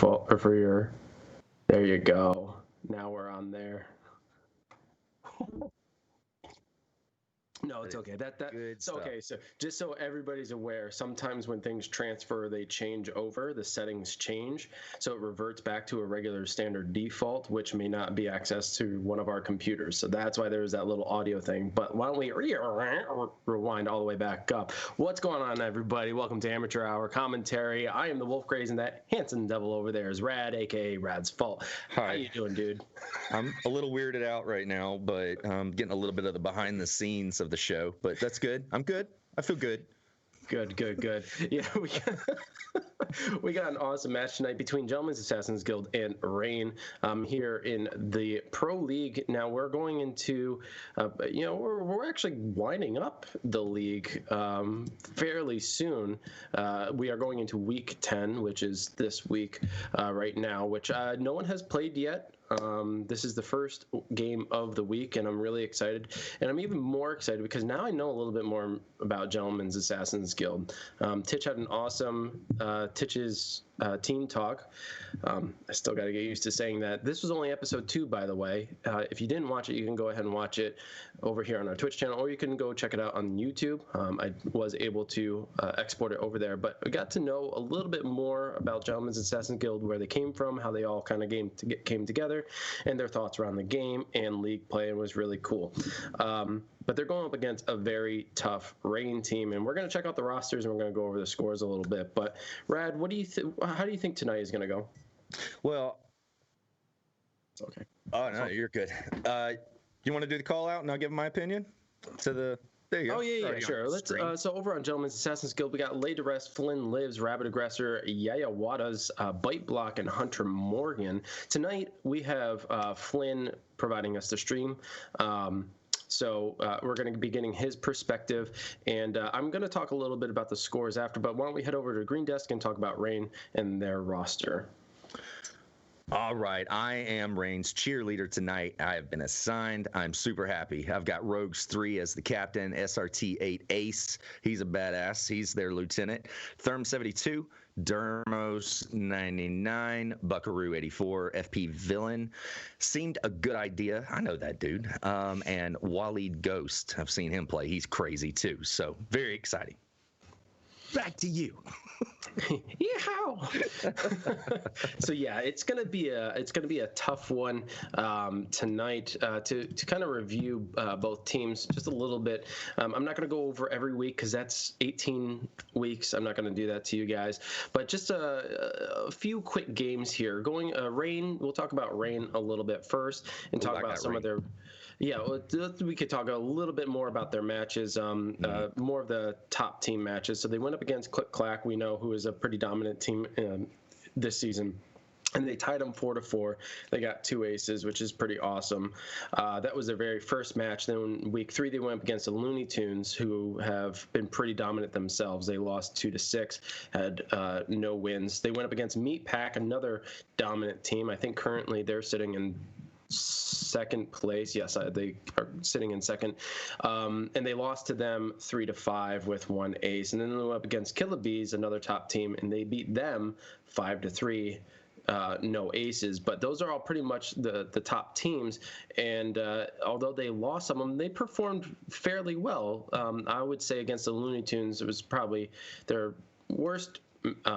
default or for your. There you go. Now we're on there. No, it's okay. That's okay. So just so everybody's aware, sometimes when things transfer, they change over. The settings change, so it reverts back to a regular standard default, which may not be accessed to one of our computers. So that's why there's that little audio thing. But why don't we rewind all the way back up? What's going on, everybody? Welcome to Amateur Hour Commentary. I am the Wolf Craze, and that handsome devil over there is Rad, aka Rad's Fault. Hi. How you doing, dude? I'm a little weirded out right now, but I'm getting a little bit of the behind the scenes of the show, but that's good. I'm good. I feel good. Good. Yeah, we got an awesome match tonight between Gentlemen's Assassins Guild and Rain here in the Pro League. Now we're going into, we're actually winding up the league fairly soon. We are going into week 10, which is this week right now, which no one has played yet. This is the first game of the week, and I'm really excited. And I'm even more excited because now I know a little bit more about Gentlemen's Assassins Guild. Titch had an awesome Titch's team talk. I still got to get used to saying that. This was only episode 2, by the way. If you didn't watch it, you can go ahead and watch it over here on our Twitch channel, or you can go check it out on YouTube. I was able to export it over there, but I got to know a little bit more about Gentlemen's Assassin's Guild, where they came from, how they all kind of came together, and their thoughts around the game and league play. It was really cool. But they're going up against a very tough Rain team, and we're going to check out the rosters, and we're going to go over the scores a little bit. But Rad, what do you how do you think tonight is going to go? Well, okay. Oh no, you're good. You want to do the call out, and I'll give my opinion to the. There you go. Oh yeah, sure. Let's. So over on Gentlemen's Assassin's Guild, we got Laid to Rest, Flynn Lives, Rabid Aggressor, Yaya Wadas, Bite Block, and Hunter Morgan. Tonight we have Flynn providing us the stream. So we're going to be getting his perspective, and I'm going to talk a little bit about the scores after, but why don't we head over to Green Desk and talk about Rain and their roster. All right, I am Rain's cheerleader tonight. I have been assigned. I'm super happy. I've got Rogues 3 as the captain, SRT 8 Ace. He's a badass. He's their lieutenant. Therm 72, Dermos 99, Buckaroo 84, FP Villain. Seemed a good idea. I know that dude. And Waleed Ghost. I've seen him play. He's crazy too. So very exciting. Back to you. So yeah, it's gonna be a tough one tonight to kind of review both teams just a little bit. I'm not gonna go over every week because that's 18 weeks. I'm not gonna do that to you guys, but just a few quick games here. Going Rain. We'll talk about Rain a little bit first and talk about some of their. Yeah, we could talk a little bit more about their matches, more of the top team matches. So they went up against Click Clack, we know, who is a pretty dominant team this season. And they tied them 4-4. They got 2 aces, which is pretty awesome. That was their very first match. Then in week 3, they went up against the Looney Tunes, who have been pretty dominant themselves. They lost 2-6, had no wins. They went up against Meat Pack, another dominant team. I think currently they're sitting in second place. Yes, they are sitting in second. And they lost to them 3-5 with 1 ace. And then they went up against Killer Bees, another top team, and they beat them 5-3. No aces, but those are all pretty much the top teams. And although they lost some of them, they performed fairly well. I would say against the Looney Tunes, it was probably their worst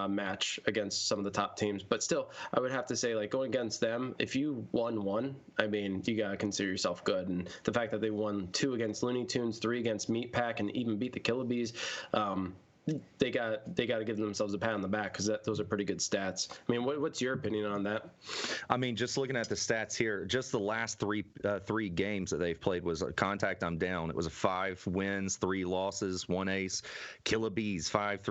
match against some of the top teams, but still I would have to say, like, going against them, if you won 1, I mean, you gotta consider yourself good. And the fact that they won 2 against Looney Tunes, 3 against Meat Pack, and even beat the Killer Bees, they got to give themselves a pat on the back, because those are pretty good stats. I mean, what's your opinion on that? I mean, just looking at the stats here, just the last three games that they've played was Contact, I'm down. It was a 5 wins, 3 losses, 1 ace. Killer Bees 5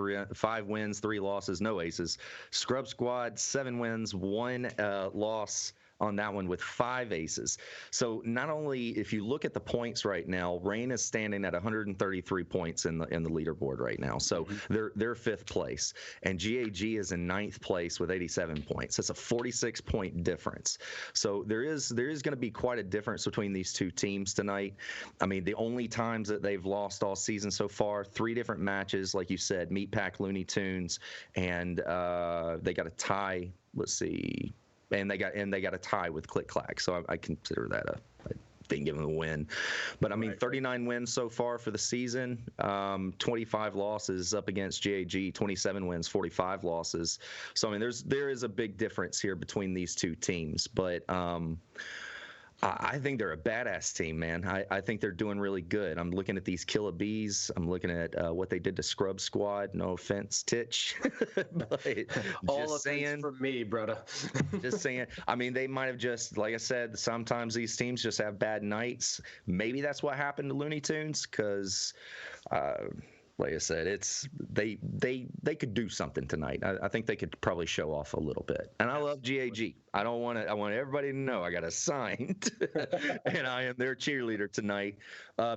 wins, 3 losses, no aces. Scrub Squad 7 wins, 1 loss. on that one with 5 aces. So not only, if you look at the points right now, Rain is standing at 133 points in the leaderboard right now. So they're fifth place, and GAG is in ninth place with 87 points. That's a 46-point difference. So there is going to be quite a difference between these two teams tonight. I mean, the only times that they've lost all season so far, 3 different matches, like you said, Meat Pack, Looney Tunes, and they got a tie. Let's see. And they got a tie with Click Clack, so I consider that a didn't give them a win. But I mean, 39 wins so far for the season, 25 losses up against GAG, 27 wins, 45 losses. So I mean, there is a big difference here between these two teams, but I think they're a badass team, man. I think they're doing really good. I'm looking at these Killer Bees. I'm looking at what they did to Scrub Squad. No offense, Titch. But all offense from me, brother. Just saying. I mean, they might have just, like I said, sometimes these teams just have bad nights. Maybe that's what happened to Looney Tunes because like I said, it's they could do something tonight. I think they could probably show off a little bit. And I love GAG. I want everybody to know I got assigned, and I am their cheerleader tonight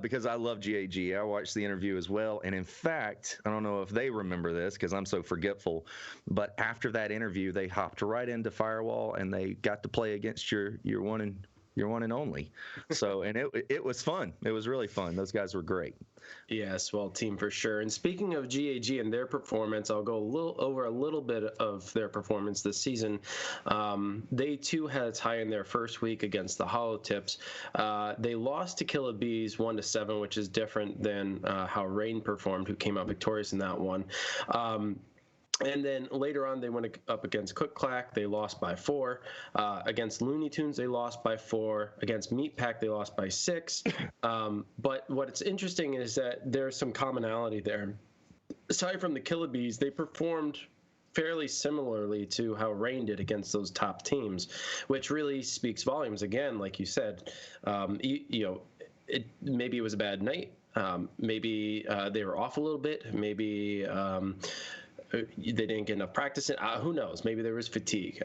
because I love GAG. I watched the interview as well, and in fact, I don't know if they remember this because I'm so forgetful, but after that interview, they hopped right into Firewall and they got to play against your one and only. So, and it was fun. It was really fun. Those guys were great. Yes, well, team for sure. And speaking of GAG and their performance, I'll go over a little bit of their performance this season. They too had a tie in their first week against the Hollow Tips. They lost to Killer Bees 1-7, which is different than how Rain performed, who came out victorious in that one. And then later on, they went up against Click Clack. They lost by 4. Against Looney Tunes, they lost by 4. Against Meat Pack, they lost by 6. But what's interesting is that there's some commonality there. Aside from the Killer Bees, they performed fairly similarly to how Rain did against those top teams, which really speaks volumes. Again, like you said, maybe it was a bad night. Maybe they were off a little bit. Maybe they didn't get enough practice in. Who knows? Maybe there was fatigue.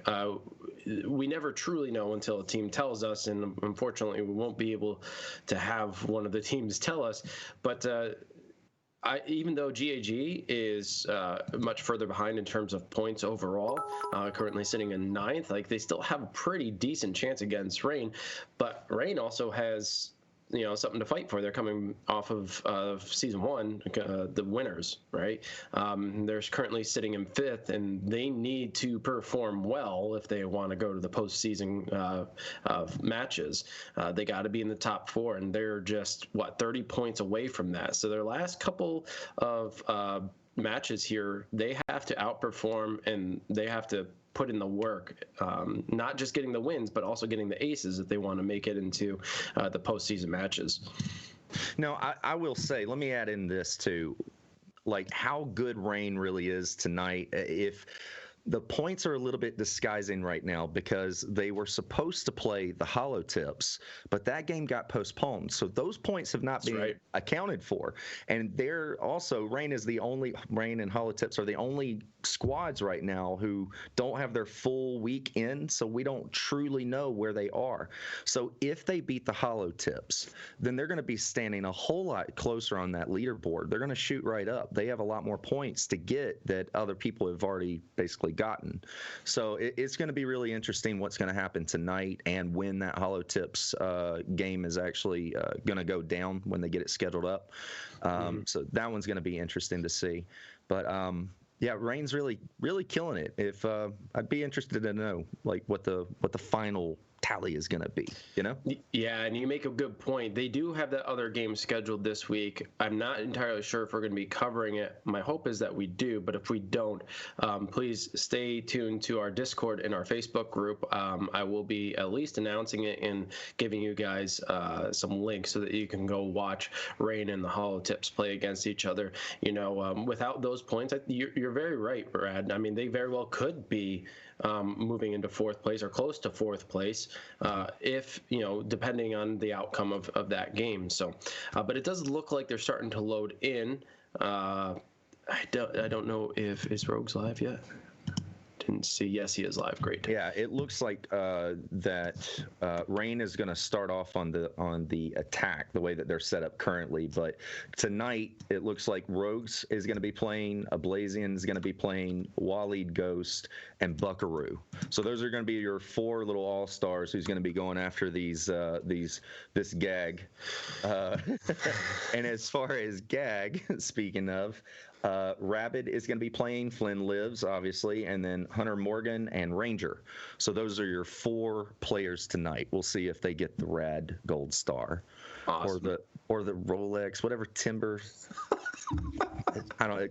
We never truly know until a team tells us, and unfortunately, we won't be able to have one of the teams tell us. But even though GAG is much further behind in terms of points overall, currently sitting in 9th, like they still have a pretty decent chance against Rain. But Rain also has something to fight for. They're coming off of season 1, the winners, right? They're currently sitting in 5th, and they need to perform well if they want to go to the postseason matches. They got to be in the top 4, and they're just 30 points away from that. So their last couple of matches here, they have to outperform, and they have to put in the work, not just getting the wins, but also getting the aces if they want to make it into the postseason matches. No, I will say, let me add in this too, like how good Rain really is tonight. If the points are a little bit disguising right now because they were supposed to play the Hollow Tips, but that game got postponed. So those points have not been accounted for. And they're also, Rain and Hollow Tips are the only squads right now who don't have their full week in, so we don't truly know where they are. So if they beat the Hollow Tips, then they're going to be standing a whole lot closer on that leaderboard. They're going to shoot right up. They have a lot more points to get that other people have already basically gotten. So it's going to be really interesting what's going to happen tonight and when that Hollow Tips game is actually going to go down when they get it scheduled up. So that one's going to be interesting to see. But yeah, Rain's really killing it. If I'd be interested to know like what the final tally is going to be, Yeah, and you make a good point. They do have that other game scheduled this week. I'm not entirely sure if we're going to be covering it. My hope is that we do, but if we don't, please stay tuned to our Discord and our Facebook group. I will be at least announcing it and giving you guys some links so that you can go watch Rain and the Hollow Tips play against each other. Without those points, you're very right, Brad. I mean, they very well could be moving into 4th place or close to 4th place if, depending on the outcome of that game. So, but it does look like they're starting to load in. I don't know if is Rogues live yet. didn't see. Yes, he is live. Great. Yeah, it looks like that Rain is going to start off on the attack the way that they're set up currently. But tonight it looks like Rogues is going to be playing, Ablazian is going to be playing, Waleed Ghost, and Buckaroo. So those are going to be your 4 little all stars who's going to be going after this GAG. And as far as GAG, speaking of. Rabid is going to be playing, Flynn Lives, obviously, and then Hunter Morgan and Ranger. So those are your 4 players tonight. We'll see if they get the Rad Gold Star, Awesome. or the Rolex, whatever Timber. I don't know,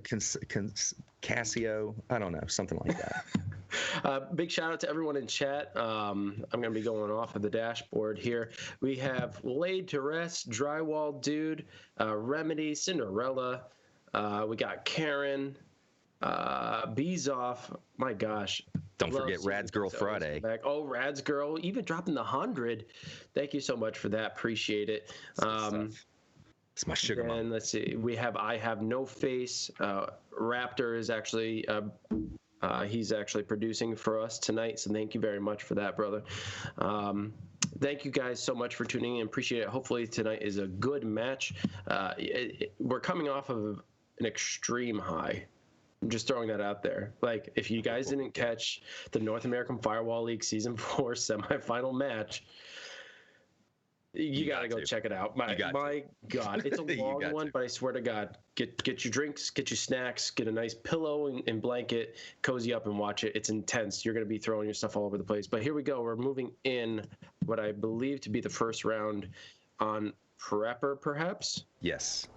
Casio. I don't know, something like that. Big shout out to everyone in chat. I'm going to be going off of the dashboard here. We have Laid to Rest, Drywall Dude, Remedy, Cinderella. We got Karen, Bees Off. My gosh. Don't forget Rad's Girl Friday. Back. Oh, Rad's Girl, even dropping the 100. Thank you so much for that. Appreciate it. It's my sugar mom. And let's see. We have I Have No Face. Raptor is actually he's actually producing for us tonight. So thank you very much for that, brother. Thank you guys so much for tuning in. Appreciate it. Hopefully tonight is a good match. We're coming off of an extreme high. I'm just throwing that out there. Like, if you guys didn't catch the North American Firewall League Season 4 semifinal match, you got to go check it out. My God, it's a long one, but I swear to God, get your drinks, get your snacks, get a nice pillow and blanket, cozy up and watch it. It's intense. You're going to be throwing your stuff all over the place. But here we go. We're moving in what I believe to be the first round on Prepper, perhaps? Yes.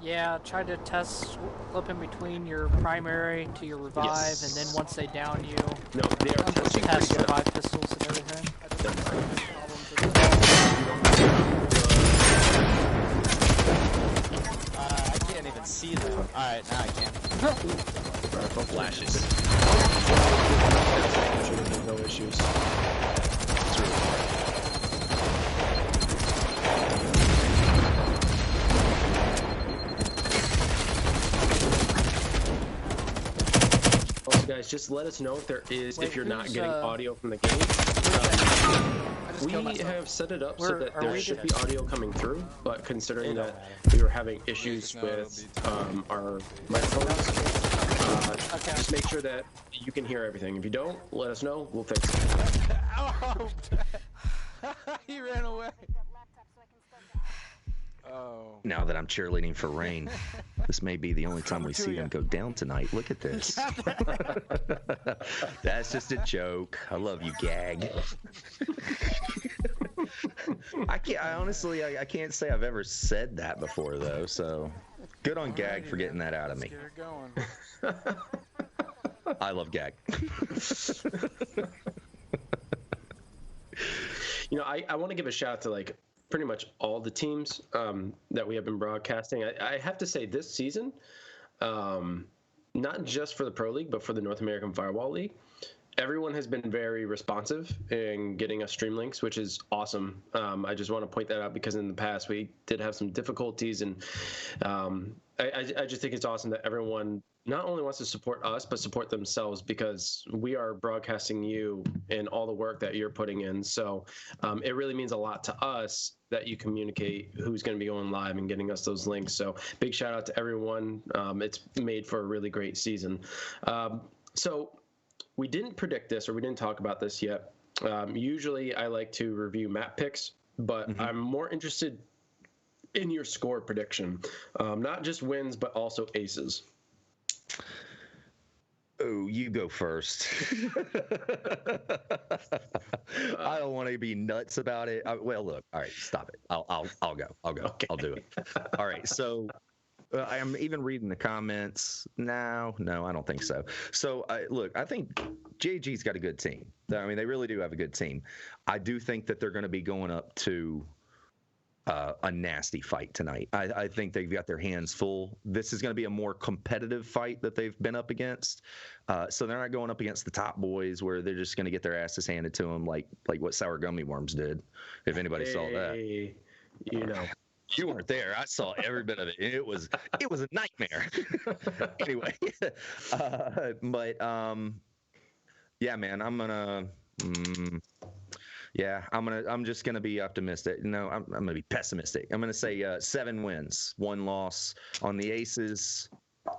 Yeah, try to test flip in between your primary to your revive, Yes. and then once they down you, No, they are testing test pretty good. revive pistols and everything. I can't even see them. Alright, now I can. Flashes. No issues. It's really hard. Also, guys, just let us know if there is, if you're not getting audio from the game. We have set it up so that there should be audio coming through, but considering that we were having issues with our microphones, just make sure that you can hear everything. If you don't, let us know. We'll fix it. Oh! He ran away. Oh. Now that I'm cheerleading for Rain, this may be the only time we see them go down tonight. Look at this. That's just a joke. I love you, GAG. I honestly can't say I've ever said that before, though. So good on GAG for getting that out of me. Get her going. I love GAG. You know, I want to give a shout out to like pretty much all the teams that we have been broadcasting. I have to say this season, not just for the Pro League, but for the North American Firewall League, everyone has been very responsive in getting us stream links, which is awesome. I just want to point that out because in the past we did have some difficulties, and I just think it's awesome that everyone not only wants to support us, but support themselves, because we are broadcasting you and all the work that you're putting in. So it really means a lot to us that you communicate who's going to be going live and getting us those links. So big shout out to everyone. It's made for a really great season. So we didn't predict this, or we didn't talk about this yet. Usually I like to review map picks, but I'm more interested in your score prediction. Not just wins, but also aces. Oh, you go first. I don't want to be nuts about it. Well, look. All right, stop it. I'll go. Okay. I'll do it. All right. So I'm even reading the comments. No, I don't think so. So look, I think GAG's got a good team. I mean, they really do have a good team. I do think that they're going to be going up to a nasty fight tonight. I think they've got their hands full. This is going to be a more competitive fight that they've been up against. So they're not going up against the top boys where they're just going to get their asses handed to them like what Sour Gummy Worms did, if anybody saw that. You know. You weren't there. I saw every bit of it. It was a nightmare. Anyway, but Yeah, man. I'm just gonna be optimistic. No, I'm gonna be pessimistic. I'm gonna say 7 wins, 1 loss on the Aces. I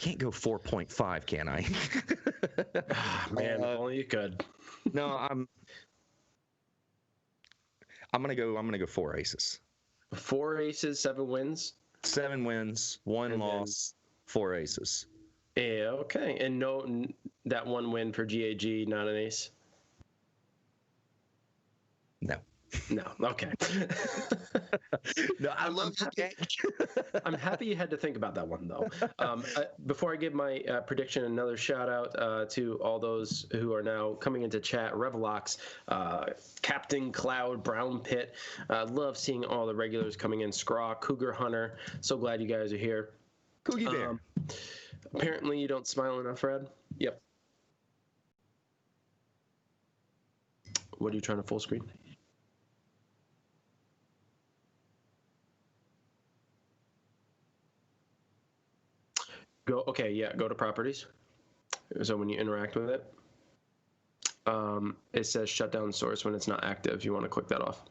can't go 4.5, can I? Man, only you could. No, I'm gonna go 4 Aces. 4 aces, 7 wins. 7 wins, 1 And loss, 4 Aces. Yeah, okay. And no, that 1 win for GAG, not an ace. No. No, okay. No, I love I'm happy you had to think about that one, though. Before I give my prediction, another shout out to all those who are now coming into chat. Revelox, Captain Cloud, Brown Pit. Love seeing all the regulars coming in. Scraw, Cougar Hunter. So glad you guys are here. Coogie Bear. Apparently you don't smile enough, Fred. Yep. What are you trying to full screen? Go to properties. So when you interact with it, it says shut down source when it's not active. You want to click that off.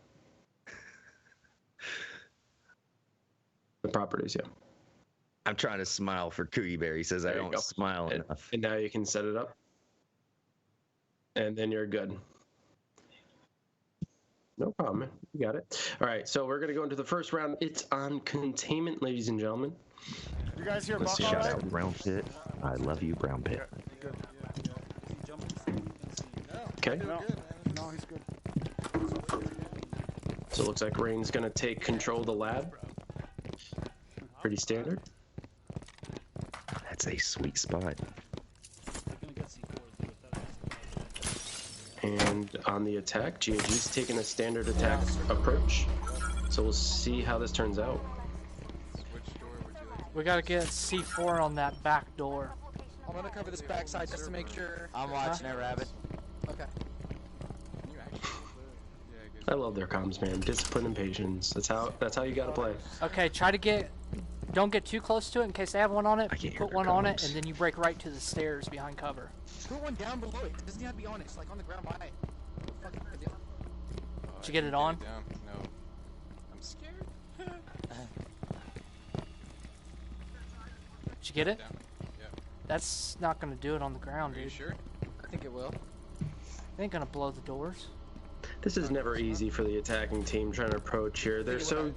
The properties, yeah. I'm trying to smile for Coogie Bear. He says I don't smile enough. And now you can set it up. And then you're good. No problem, man. You got it. All right, so we're going to go into the first round. It's on containment, ladies and gentlemen. You guys hear Buck? Shout out Brown Pit. I love you, Brown Pit. Good. Okay. No, he's good. So it looks like Rain's going to take control of the lab. Pretty standard. That's a sweet spot. And on the attack, GAG's taking a standard attack approach. So we'll see how this turns out. We gotta get C4 on that back door. I'm gonna cover this backside just to make sure. I'm watching it, Rabbit. Okay. I love their comms, man. Discipline and patience. That's how you gotta play. Okay, don't get too close to it in case they have one on it. I can't hear Put their one on it, comms. and then you break right to the stairs behind cover. Put one down below it. It doesn't have to be on it. It's like on the ground by it. Fucking idea. Did you get it on? No. I'm scared. Did you get it? Down. Yeah. That's not gonna do it on the ground, Are you dude. sure? I think it will. They ain't gonna blow the doors. This is never easy for the attacking team trying to approach here. They're so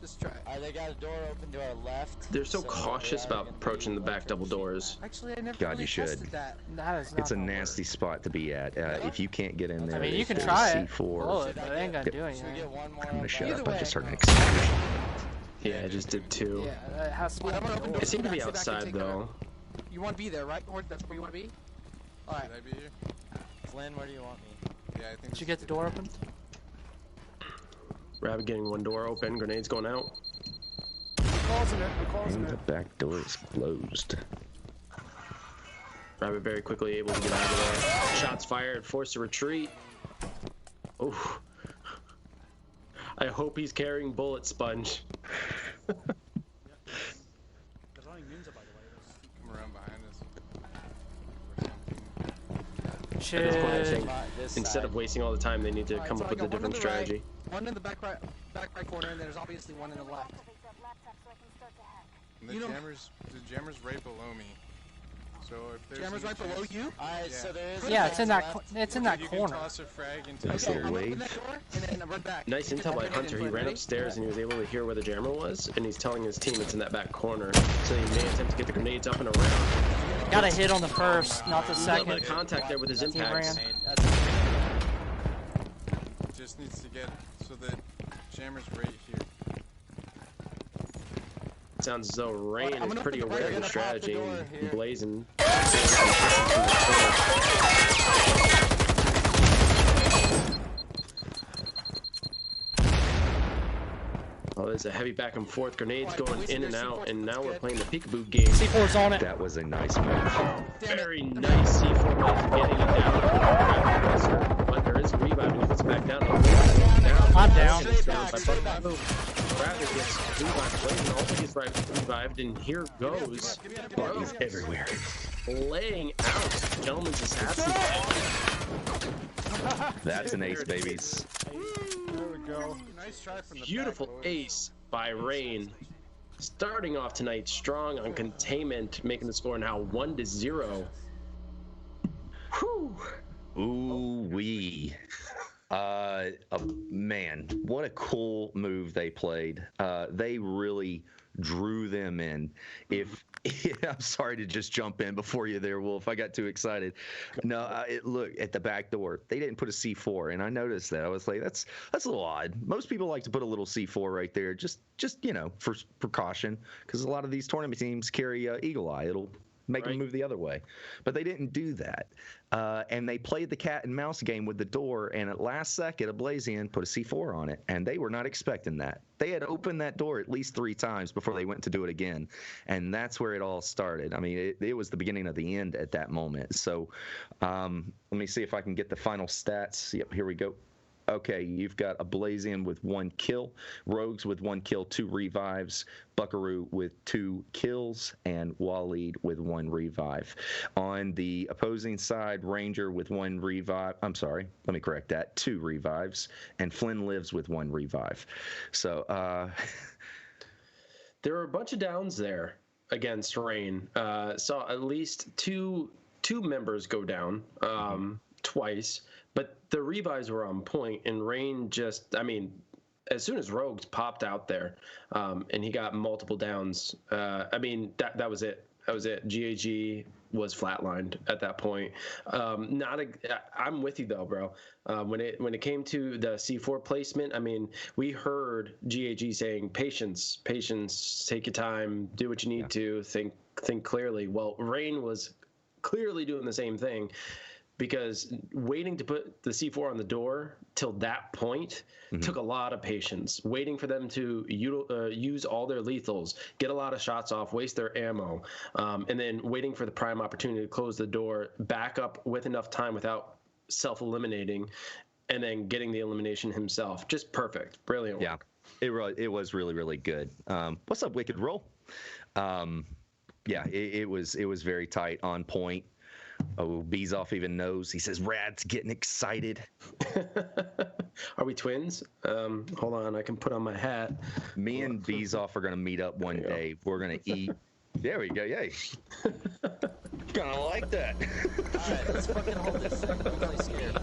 Just try it. They got a door open to our left. they're so cautious they are about gonna approaching the be back double doors. Actually, I never God, really you should. tested that. That is not It's a gonna nasty work. spot to be at. If you can't get in there, I mean, you can there's try it. C4. Blow it, but it ain't gonna do Should we anything. get one more? I'm gonna shut Either up. I way. just heard an explosion. Yeah, I just did 2. Yeah, it has to be. I'm gonna open doors. It seemed to be Back, sit back, and outside take care of though. it. You want to be there, right? Or that's where you want to be? Alright. Should I be here? Flynn, where do you want me? Yeah, I think. Did you get the door open? Rabbit getting one door open, grenades going out. We're closing And the it. back door is closed. Rabbit very quickly able to get out of there. Shots fired, forced to retreat. Oh. I hope he's carrying bullet sponge. Come around behind us. Shit. At this point, I think This instead of wasting all the time, they need to Alright, come so up I with a got one on different the right, strategy. One in the back right corner, and there's obviously one in the left. And the You know- jammer's right below me. So if there's Jammer's any right below chance- you? Alright, Yeah. so there is. Yeah, it's in that. left. It's in that you corner. can toss a frag into Nice the little I'm gonna open wave. that door, and then run back. Nice Get intel by that Hunter. He in, ran ready? upstairs and he was able to hear where the jammer was, and he's telling his team it's in that back corner. So he may attempt to get the grenades up and around. Got a hit on the first, not the A little second. bit of contact there with his He impacts. ran. Just needs to get so that jammer's right here. Sounds as though Rain I'm is gonna pretty put the aware of right the hand up off the strategy door and here. blazing. Oh, there's a heavy back and forth. Grenades going in and out, and now we're playing the peekaboo game. C4's on it. That was a nice move. Damn it. Very nice C4 move, getting it down. But there is rebounding. He gets back down. I'm down. Rabbit gets revived. Blazing also gets revived, and here goes. Bodies everywhere. laying out Gentleman's Assassin. That's an ace, babies. There we go. Nice try from the Beautiful back, boys. ace by Rain. Starting off tonight strong on containment, making the score now 1-0. Whew. Ooh wee. Man, what a cool move they played. They really drew them in. I'm sorry to just jump in before you there, Wolf. I got too excited. No, look at the back door. They didn't put a C4, and I noticed that. I was like, that's a little odd. Most people like to put a little C4 right there, just for precaution, because a lot of these tournament teams carry Eagle Eye. It'll make them move the other way. But they didn't do that. And they played the cat and mouse game with the door, and at last second, Ablazian put a C4 on it, and they were not expecting that. They had opened that door at least 3 times before they went to do it again, and that's where it all started. I mean, it was the beginning of the end at that moment. So let me see if I can get the final stats. Yep, here we go. Okay, you've got Ablazian with 1 kill, Rogues with 1 kill, 2 revives, Buckaroo with 2 kills, and Waleed with 1 revive. On the opposing side, Ranger with 1 revive. I'm sorry, let me correct that. 2 revives, and Flynn lives with 1 revive. So there were a bunch of downs there against Rain. Saw at least two members go down twice. But the revives were on point, and Rain just, I mean, as soon as Rogues popped out there, and he got multiple downs, I mean, that was it. That was it. GAG was flatlined at that point. I'm with you though, bro. When it came to the C4 placement, I mean, we heard GAG saying, patience, take your time, do what you need to, think clearly. Well, Rain was clearly doing the same thing, because waiting to put the C4 on the door till that point took a lot of patience. Waiting for them to use all their lethals, get a lot of shots off, waste their ammo, and then waiting for the prime opportunity to close the door, back up with enough time without self-eliminating, and then getting the elimination himself. Just perfect. Brilliant work. Yeah, it was really, really good. What's up, Wicked Roll? Yeah, it was very tight, on point. Oh, Bezoff even knows. He says, Rad's getting excited. Are we twins? Hold on, I can put on my hat. Me and Bezoff are going to meet up one day. We're going to eat. There we go, yay. Gonna like that. Alright, let's fucking hold this thing. Don't play scared.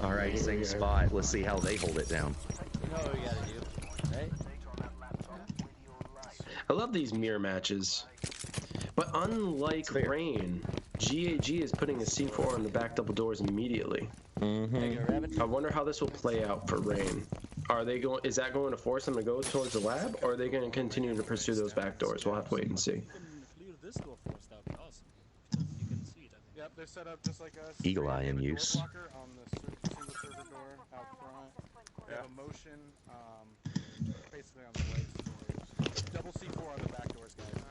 All right, same spot. Let's see how they hold it down. You know what we gotta do, right? I love these mirror matches. But unlike Rain, GAG is putting a C4 on the back double doors immediately. I wonder how this will play out for Rain. Is that going to force them to go towards the lab, or are they going to continue to pursue those back doors? We'll have to wait and see. Yep, they're set up just like us. Eagle Eye in use. On the single server door out front. They have a motion, basically on the right. Double C4 on the back doors, guys.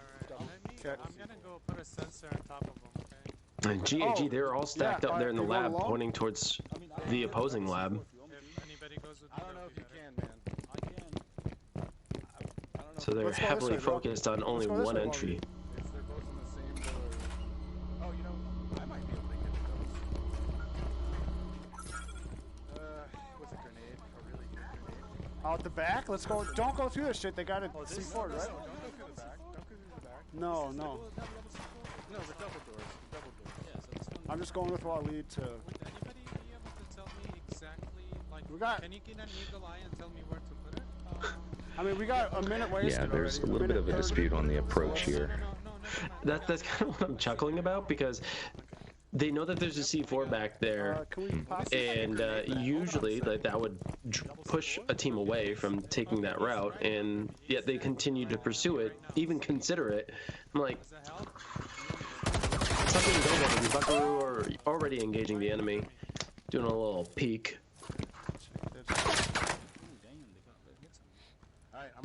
I'm gonna go put a sensor on top of them, okay? And GAG, they're all stacked up there in the lab, pointing towards the opposing lab. If anybody goes with I don't know if you can, man. I don't know. So they're Let's go this heavily way, bro. focused on only Let's go this one way, entry. If they're both in the same door. Oh, you know, I might be able to get those. With a grenade, a really good grenade. Out the back? Let's go. Don't go through this shit. They got a C4, right? Don't go through the back. Don't go through the back. No. No, the double doors. The double doors. Yeah, so it's gonna I'm just going with Waleed to. Would anybody be able to tell me exactly, like, can you get an eagle eye and tell me where to put it? I mean, we got a minute wasted. Yeah, there's a already. little bit of a minute dispute on the approach No, here. never That's kind of what I'm chuckling about, because they know that there's a C4 back there, Can we possibly? and usually that would push a team away from taking that route, and yet they continue to pursue it, even consider it. I'm like, something don't want Buckaroo are already engaging the enemy, doing a little peek.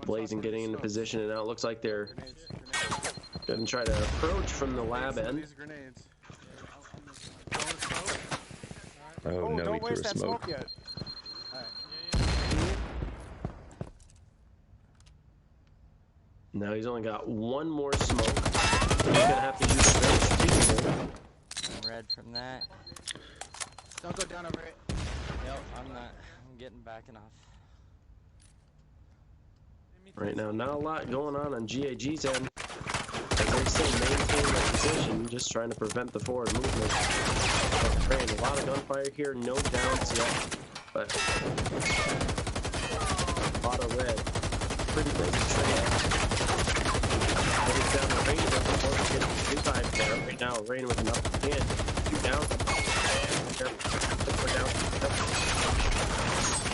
Blazing getting into position, and now it looks like they're going to try to approach from the lab end. These grenades. Oh, no, he don't threw waste a that smoke. smoke yet. Now he's only got one more smoke. He's gonna have to use the range too. I'm red from that. Don't go down over it. Yep, I'm not. I'm getting back enough. Right now, not a lot going on GAG's end. As they still maintain their position, just trying to prevent the forward movement. Rain, a lot of gunfire here, no downs yet, but a lot of red. Pretty big trade. Goes down the range of the forward getting 2-5 there. Right now, Rain with an upper hand. 2 down.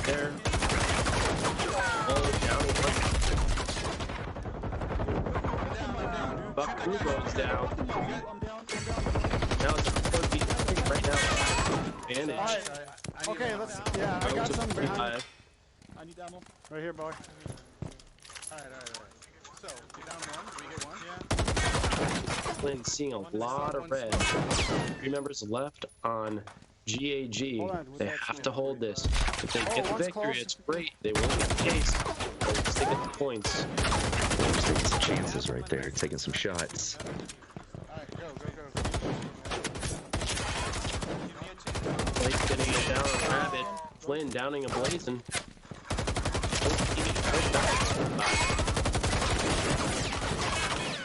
There. Oh, down. Buck Blue goes down. Now it's supposed to be right now. Advantage. Alright. Okay, let's. Yeah, I got some behind. I need ammo. Right here, boy. Alright. So, you down one? Did we hit one? Yeah. Lynn's seeing a lot of red. 3 members left on GAG. They have to hold this. If they get the victory, it's great. They win the case. They get the points. He's taking some chances right there, taking some shots. Alright, go. Blake's getting it down on Rabbit. Flynn downing a Blazin'.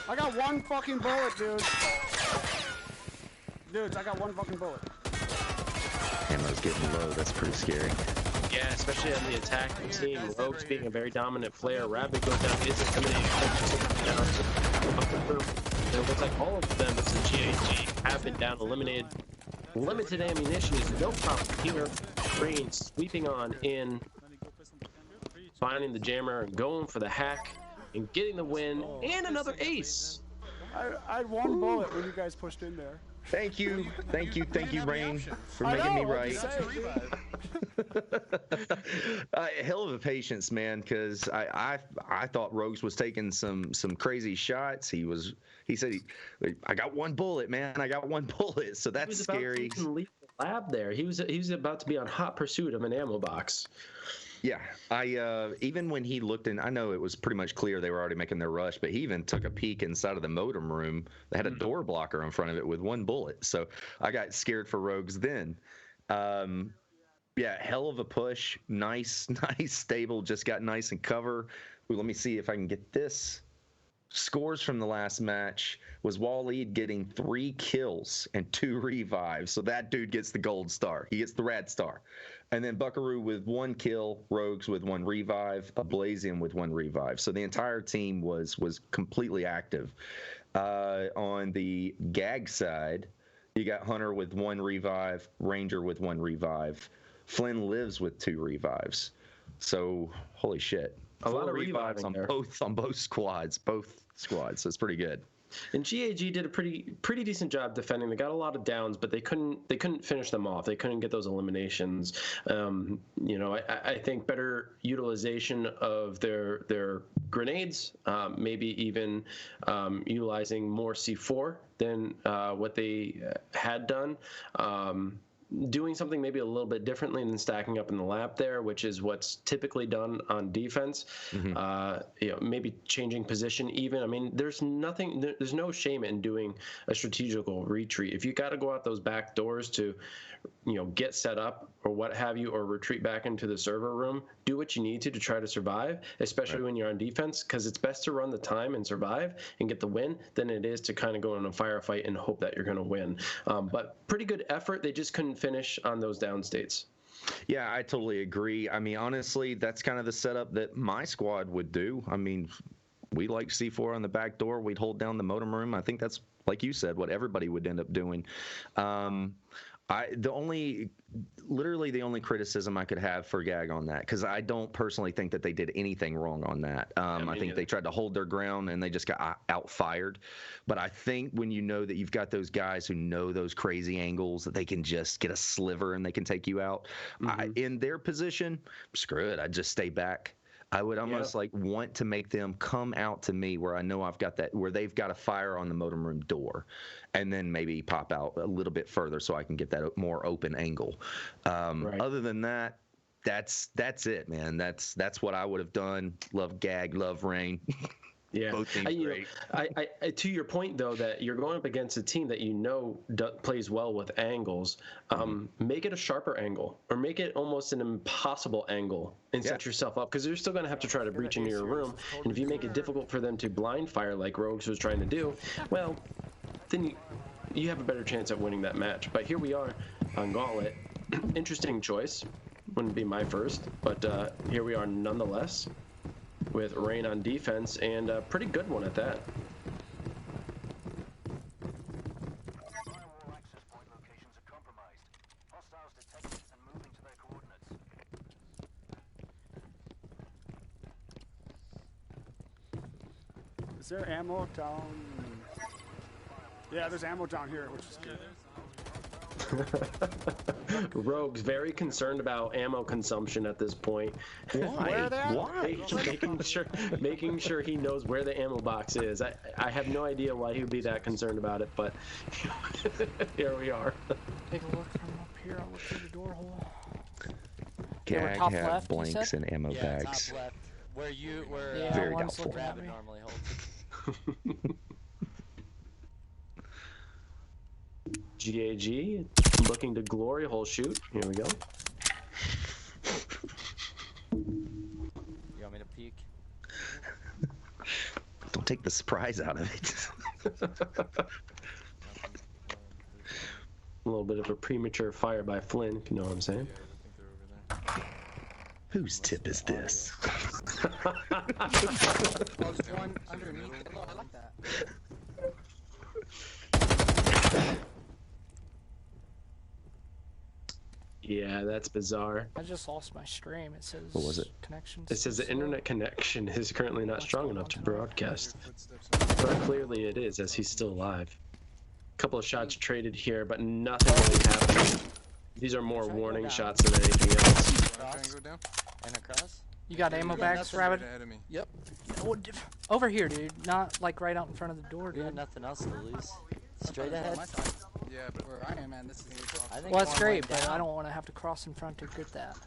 I got 1 fucking bullet, dude. Dudes, I got 1 fucking bullet. Ammo's getting low, that's pretty scary. Yeah, especially on the attacking team. Rogues being a very dominant player. Rabbit goes down, is eliminated. And it looks like all of them, it's in GAG, have been down, eliminated. Limited ammunition is no problem here. Green sweeping on in, finding the jammer and going for the hack and getting the win and another ace. I had 1 bullet when you guys pushed in there. Thank you, Rain, for making me right. Hell of a patience, man, because I thought Rogues was taking some crazy shots. He said I got 1 bullet, man. I got 1 bullet, so that's scary. He leave the lab there. He was about to be on hot pursuit of an ammo box. Yeah, even when he looked in, I know it was pretty much clear they were already making their rush, but he even took a peek inside of the modem room. They had a door blocker in front of it with 1 bullet, so I got scared for Rogues then. Yeah, hell of a push. Nice, stable. Just got nice and cover. Ooh, let me see if I can get this. Scores from the last match was Waleed getting 3 kills and 2 revives. So that dude gets the gold star. He gets the rad star. And then Buckaroo with 1 kill, Rogues with 1 revive, Ablazium with 1 revive. So the entire team was completely active. On the GAG side, you got Hunter with 1 revive, Ranger with 1 revive. Flynn lives with 2 revives. So holy shit. A lot of revives on both squads. So it's pretty good. And GAG did a pretty decent job defending. They got a lot of downs, but they couldn't finish them off. They couldn't get those eliminations. I think better utilization of their grenades, maybe even utilizing more C4 than what they had done. Doing something maybe a little bit differently than stacking up in the lab there, which is what's typically done on defense. Maybe changing position even. I mean, there's no shame in doing a strategical retreat. If you got to go out those back doors to, get set up or what have you, or retreat back into the server room, do what you need to try to survive, especially when you're on defense, because it's best to run the time and survive and get the win than it is to kind of go in a firefight and hope that you're going to win. But pretty good effort. They just couldn't finish on those down states. Yeah, I totally agree. I mean, honestly, that's kind of the setup that my squad would do. I mean, we like C4 on the back door. We'd hold down the modem room. I think that's, like you said, what everybody would end up doing. The only criticism I could have for GAG on that, because I don't personally think that they did anything wrong on that. I think they tried to hold their ground and they just got outfired. But I think when you know that you've got those guys who know those crazy angles, that they can just get a sliver and they can take you out. In their position, screw it. I'd just stay back. I would almost want to make them come out to me where I know I've got that, where they've got a fire on the modem room door, and then maybe pop out a little bit further so I can get that more open angle. Other than that, that's it, man. That's what I would have done. Love GAG, love Rain. Yeah. Both teams great. I, to your point though, that you're going up against a team that you know plays well with angles. Make it a sharper angle, or make it almost an impossible angle, and set yourself up, because you're still going to have to try to breach into your room. And if you make it difficult for them to blind fire like Rogues was trying to do, well, then you have a better chance at winning that match. But here we are on Gauntlet. Interesting choice. Wouldn't be my first, but here we are nonetheless, with Rain on defense, and a pretty good one at that. Firewall access point locations are compromised. Hostiles detected and moving to their coordinates. Is there ammo down? Yeah, there's ammo down here, which is good. Rogue's very concerned about ammo consumption at this point. Why? Why? making sure he knows where the ammo box is. I have no idea why he would be that concerned about it, but here we are. Take a look from up here. I'll look through the door hole. GAG top have left, you blanks said? and ammo Yeah, bags. top left. Where Yeah, Very one's doubtful. looking at Rabbit me. normally holds. GAG looking to glory hole shoot. Here we go. You want me to peek? Don't take the surprise out of it. A little bit of a premature fire by Flynn, if you know what I'm saying. Whose tip is this? Oh, there's one underneath. Oh, I like that. Yeah, that's bizarre. I just lost my stream. It says. What was it? Connection. It says the internet connection is currently not strong enough to broadcast. Footsteps. But clearly it is, as he's still alive. Couple of shots traded here, but nothing really happened. These are more warning shots than anything else. Try and go down. And across? You got ammo bags, Straight Rabbit? ahead of me. Yep. Oh, over here, dude. Not like right out in front of the door, We got dude. nothing else to lose. Straight ahead. Yeah, but Where I am, man, this is. I think Well, that's one great, went but down. I don't want to have to cross in front to get that.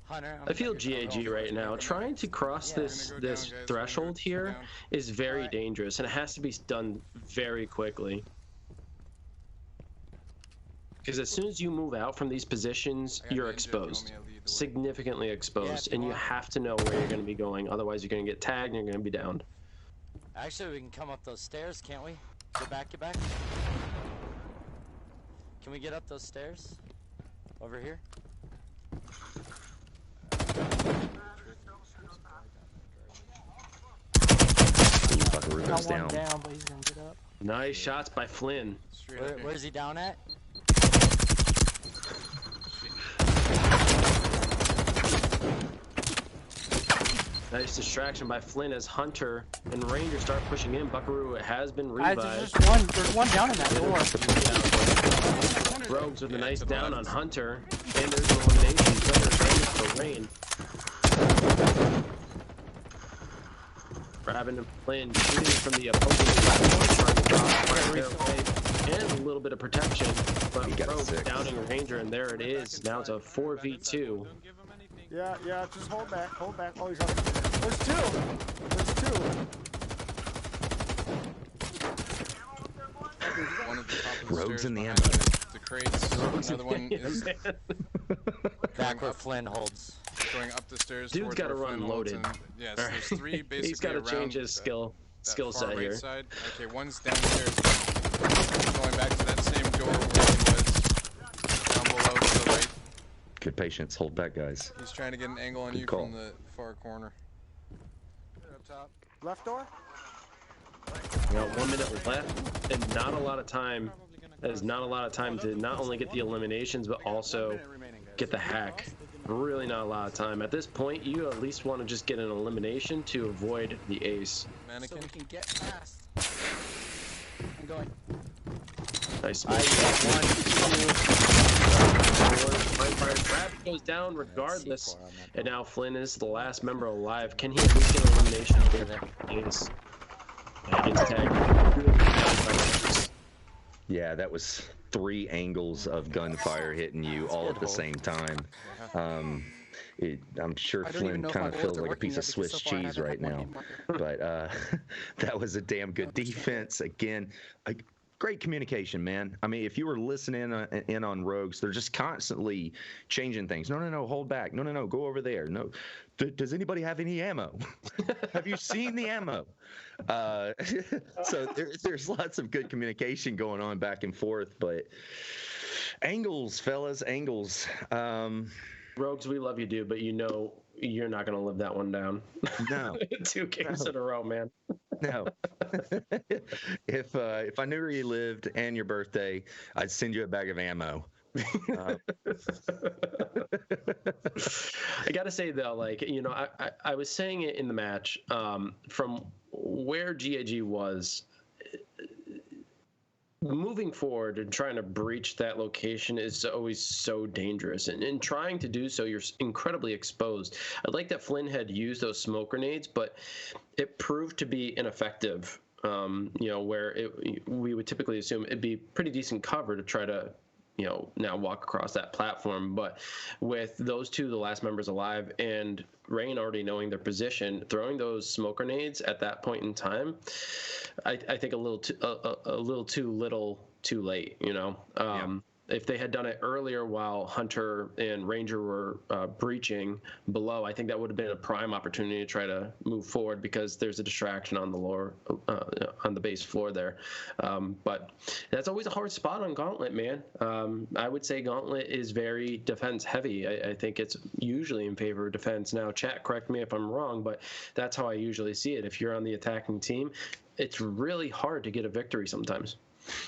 Hunter, I feel GAG right now. Trying to cross this threshold here is very dangerous, and it has to be done very quickly. Because as soon as you move out from these positions, you're exposed. Significantly exposed, and you have to know where you're going to be going. Otherwise, you're going to get tagged and you're going to be downed. Actually, we can come up those stairs, can't we? Get back, get back. Can we get up those stairs? Over here? Buckaroo Got goes one down. down, but he's gonna get up. Nice shots by Flynn. Where's he down at? Nice distraction by Flynn as Hunter and Ranger start pushing in. Buckaroo has been Guys, revived. there's just one. There's one down in that door. Rogues with a nice down on Hunter, and there's an elimination. Player advantage for Rain. Grabbing and Flynn shooting from the opposing platform, trying to drop fire their way, and a little bit of protection. But Rogues downing Ranger, and there it is. Now it's a 4v2. Don't give him anything. Yeah, just hold back, hold back. Oh, he's up. There's two. There's two. one at the top of the Rogues stairs in the behind ammo. the crates. Another one is Back where Flynn holds. going up the stairs. Dude's towards gotta where run Flynn holds, loaded. and yes, there's three basically He's got to around change his that skill far set right here. side. Okay, one's downstairs. Going back to that same door where he was down below to the right. Good patience. Hold back, guys. He's trying to get an angle on Good you call. from the far corner. Up top. Left door? We got 1 minute left, and not a lot of time. There's not a lot of time to not only get the eliminations, but also get the hack. Really not a lot of time. At this point, you at least want to just get an elimination to avoid the ace. So Mannequin. we can get past. I'm going. Nice. I got one. Rabbit goes down regardless, and now Flynn is the last member alive. Can he at least get an elimination for the ace? He gets tagged. Yeah, that was 3 angles of gunfire hitting you all at the same time. I'm sure I don't even Flynn know if kind my of bullets feels are like a working piece yet of because Swiss so far I cheese haven't right had one now. hit But that was a damn good defense. Again, great communication, man. I mean, if you were listening in on Rogues, they're just constantly changing things. No, hold back. No, go over there. No, does anybody have any ammo? Have you seen the ammo? So there's lots of good communication going on back and forth, but angles, fellas, angles. Rogues, we love you, dude, but you know you're not going to live that one down. No. 2 games in a row, man. No. If I knew where you lived and your birthday, I'd send you a bag of ammo. I gotta say though, like, you know, I was saying it in the match, from where GAG was, moving forward and trying to breach that location is always so dangerous, and in trying to do so you're incredibly exposed. I like that Flynn had used those smoke grenades, but it proved to be ineffective. You know, where we would typically assume it'd be pretty decent cover to try to, you know, now walk across that platform. But with those two, the last members alive, and Rain already knowing their position, throwing those smoke grenades at that point in time, I think a little too little, too late. You know, if they had done it earlier while Hunter and Ranger were breaching below, I think that would have been a prime opportunity to try to move forward, because there's a distraction on the lower, on the base floor there. But that's always a hard spot on Gauntlet, man. I would say Gauntlet is very defense heavy. I think it's usually in favor of defense. Now, chat, correct me if I'm wrong, but that's how I usually see it. If you're on the attacking team, it's really hard to get a victory sometimes.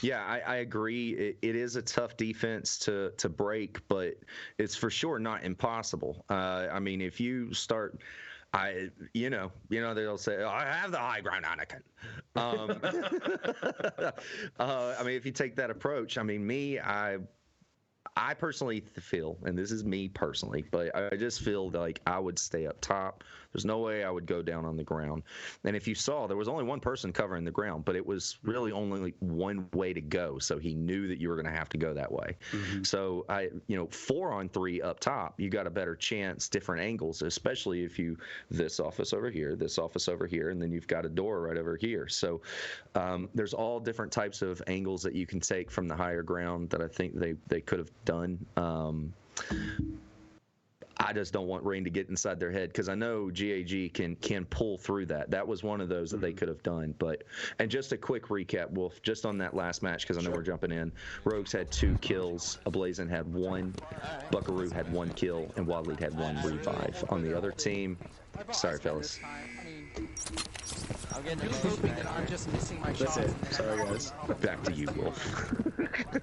Yeah, I agree. It is a tough defense to break, but it's for sure not impossible. I mean, if you start, you know, they'll say, "Oh, I have the high ground, Anakin." I mean, if you take that approach, I mean, I personally feel, and this is me personally, but I just feel like I would stay up top. There's no way I would go down on the ground. And if you saw, there was only one person covering the ground, but it was really only one way to go. So he knew that you were going to have to go that way. Mm-hmm. So 4-on-3 up top, you got a better chance, different angles, especially if you this office over here, and then you've got a door right over here. So there's all different types of angles that you can take from the higher ground that I think they could have done. I just don't want Rain to get inside their head, because I know GAG can pull through that. That was one of those that they could have done. And just a quick recap, Wolf, just on that last match, because I know we're jumping in. Rogues had 2 kills, Ablazin had 1, Buckaroo had 1 kill, and Wildlead had 1 revive. On the other team, sorry, fellas. I'm getting hoping that I'm just missing my shots. That's it. Sorry, guys. Back to you, Wolf.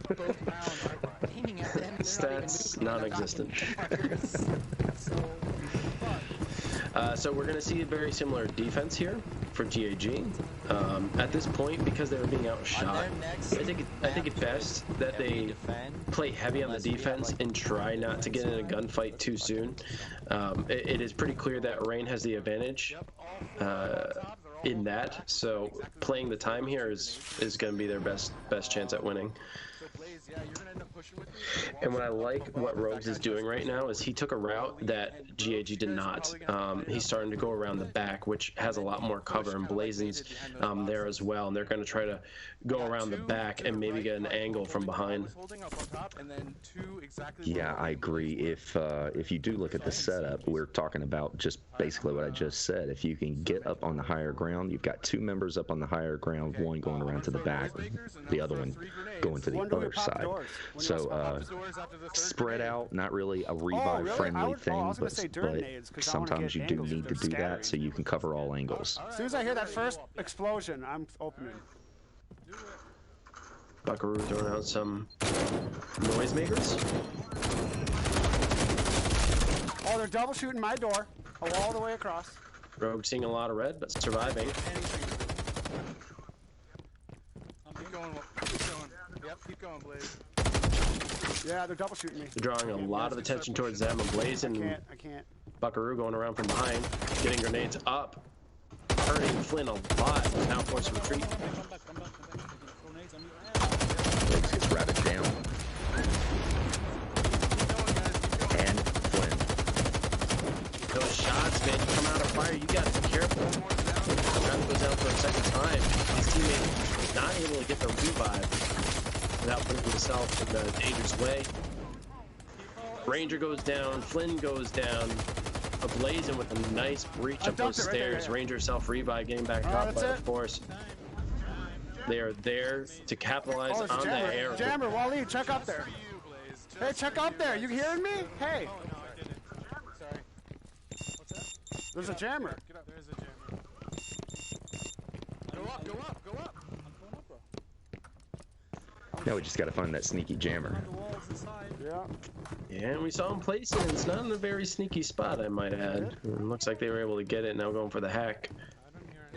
Both rounds are aiming at them. Stats non-existent. So we're going to see a very similar defense here for GAG. At this point, because they were being outshot, I think it's best that they play heavy on the defense and try not to get in a gunfight too soon. It is pretty clear that Rain has the advantage in that, so playing the time here is going to be their best chance at winning. And what I like what Rogues is doing right now is he took a route that GAG did not. He's starting to go around the back, which has a lot more cover, and Blazin's there as well, and they're going to try to go around the back and maybe get an angle from behind. Yeah, I agree. If you do look at the setup, we're talking about just basically what I just said. If you can get up on the higher ground, you've got 2 members up on the higher ground, one going around to the back, the other one going to the other side. So spread out, not really a revive-friendly thing, but sometimes you do need to do that so you can cover all angles. As soon as I hear that first explosion, I'm opening. Buckaroo throwing out some noisemakers. Oh, they're double shooting my door, all the way across. Rogue seeing a lot of red, but surviving. Keep going. Yep, keep going, Blaze. Yeah, they're double shooting me. They're drawing a lot of attention towards them, and Blaze and I can't. Buckaroo going around from behind, getting grenades up, hurting Flynn a lot, now forced retreat. Rogues gets routed down. And Flynn. fire. You got to be careful. Traffic goes down for a second time. His teammate not able to get the revive without putting himself in the dangerous way. Ranger goes down. Flynn goes down. Ablazing with a nice breach up those stairs. Ranger self-revive, getting back up, but of course, they are there to capitalize on the air. Jammer, Wally, check up there. Hey, check up there. You hearing me? Hey. Oh, no, I didn't. Sorry. What's that? There's a jammer. Get up. There's a jammer. Go up, go up, go up. I'm going up, bro. Now we just got to find that sneaky jammer. Yeah. Yeah, and we saw him place it. It's not in a very sneaky spot, I might add. It looks like they were able to get it. Now going for the hack.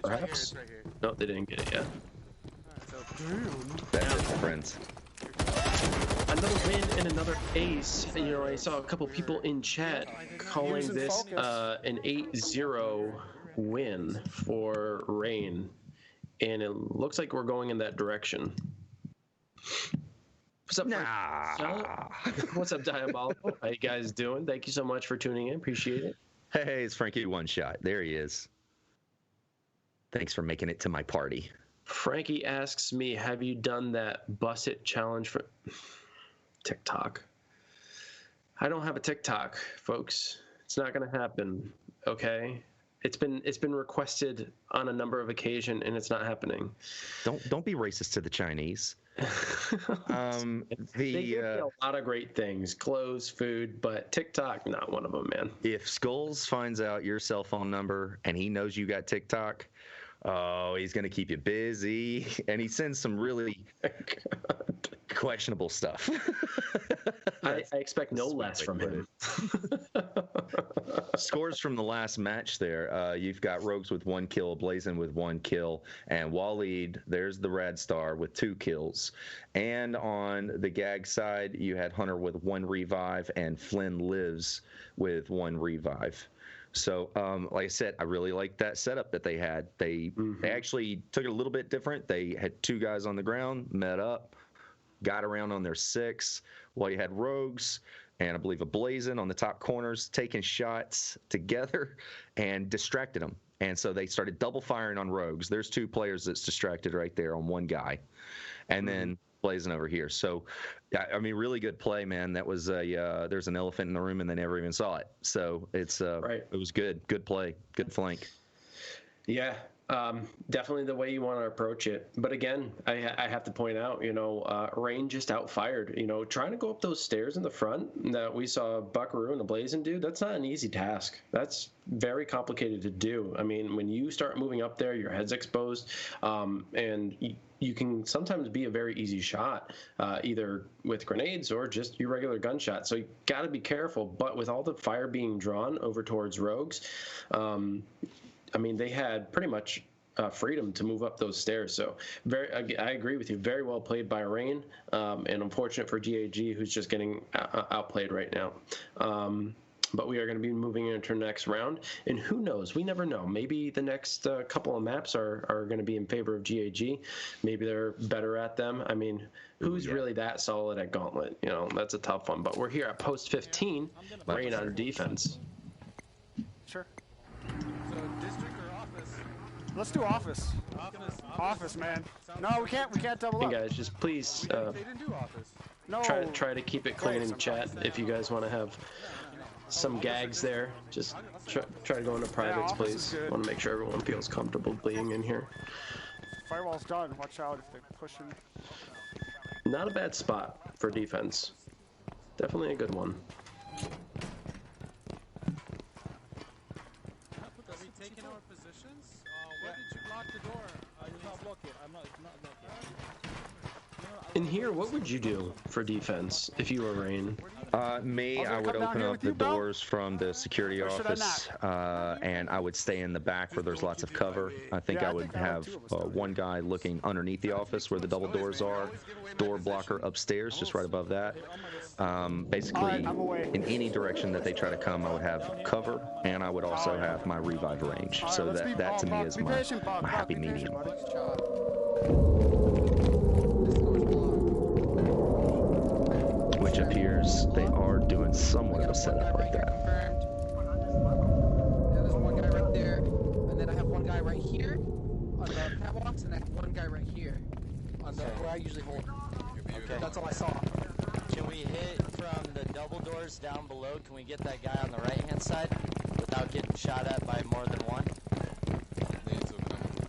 Perhaps. Right here. No, they didn't get it yet. That's it, friends. Another win and another ace. You know, I saw a couple people in chat calling this an 8-0 win for Rain, and it looks like we're going in that direction. What's up, What's up, Diabolical? How you guys doing? Thank you so much for tuning in. Appreciate it. Hey, it's Frankie One Shot. There he is. Thanks for making it to my party. Frankie asks me, have you done that Bus It challenge for TikTok? I don't have a TikTok, folks. It's not going to happen, okay? It's been requested on a number of occasions, and it's not happening. Don't be racist to the Chinese. They give me a lot of great things, clothes, food, but TikTok, not one of them, man. If Skulls finds out your cell phone number and he knows you got TikTok, oh, he's going to keep you busy. And he sends some really questionable stuff. I expect no less from him. Scores from the last match there. You've got Rogues with 1 kill, Blazin with 1 kill, and Waleed, there's the Rad Star with 2 kills. And on the GAG side, you had Hunter with 1 revive and Flynn Lives with 1 revive. So, like I said, I really like that setup that they had. They actually took it a little bit different. They had 2 guys on the ground, met up, got around on their 6, while you had Rogues and I believe a Blazin on the top corners taking shots together and distracted them. And so they started double firing on Rogues. There's 2 players that's distracted right there on 1 guy. And then Blazin over here. So, I mean, really good play, man. That was there's an elephant in the room and they never even saw it. So it's it was good play, good flank. Yeah, definitely the way you want to approach it. But again, I have to point out, you know, Rain just outfired. You know, trying to go up those stairs in the front that we saw Buckaroo and the Blazin do, that's not an easy task. That's very complicated to do. I mean, when you start moving up there, your head's exposed, and you can sometimes be a very easy shot, either with grenades or just your regular gunshot. So you got to be careful. But with all the fire being drawn over towards Rogues, I mean, they had pretty much freedom to move up those stairs. So I agree with you. Very well played by Rain, and unfortunate for GAG, who's just getting outplayed right now. But we are going to be moving into the next round, and who knows? We never know. Maybe the next couple of maps are going to be in favor of GAG. Maybe they're better at them. I mean, who's really that solid at Gauntlet? You know, that's a tough one. But we're here at post 15, Rain on defense. Sure. So district or office? Let's do office. Office, man. No, we can't double up. Hey guys, just please They didn't do office. No. try to keep it clean in chat. If you guys want to have some gags there, just try to go into privates, please. Want to make sure everyone feels comfortable being in here. Firewall's done. Watch out if they're pushing. Not a bad spot for defense. Definitely a good one. Are we taking our positions? Where did you block the door? I did not block it. I'm not blocking. In here, what would you do for defense if you were Rain? Me, I would open up the doors from the security office, and I would stay in the back where there's lots of cover. I think I would have 1 guy looking underneath the office where the double doors are, door blocker upstairs, just right above that. Basically, in any direction that they try to come, I would have cover, and I would also have my revive range. So that to me is my happy medium. Which appears they are doing somewhat of a setup like that. Yeah, there's 1 guy right there. here on the catwalks, and then one guy right here on the where I usually hold. Okay. That's all I saw. Can we hit from the double doors down below? Can we get that guy on the right-hand side without getting shot at by more than one?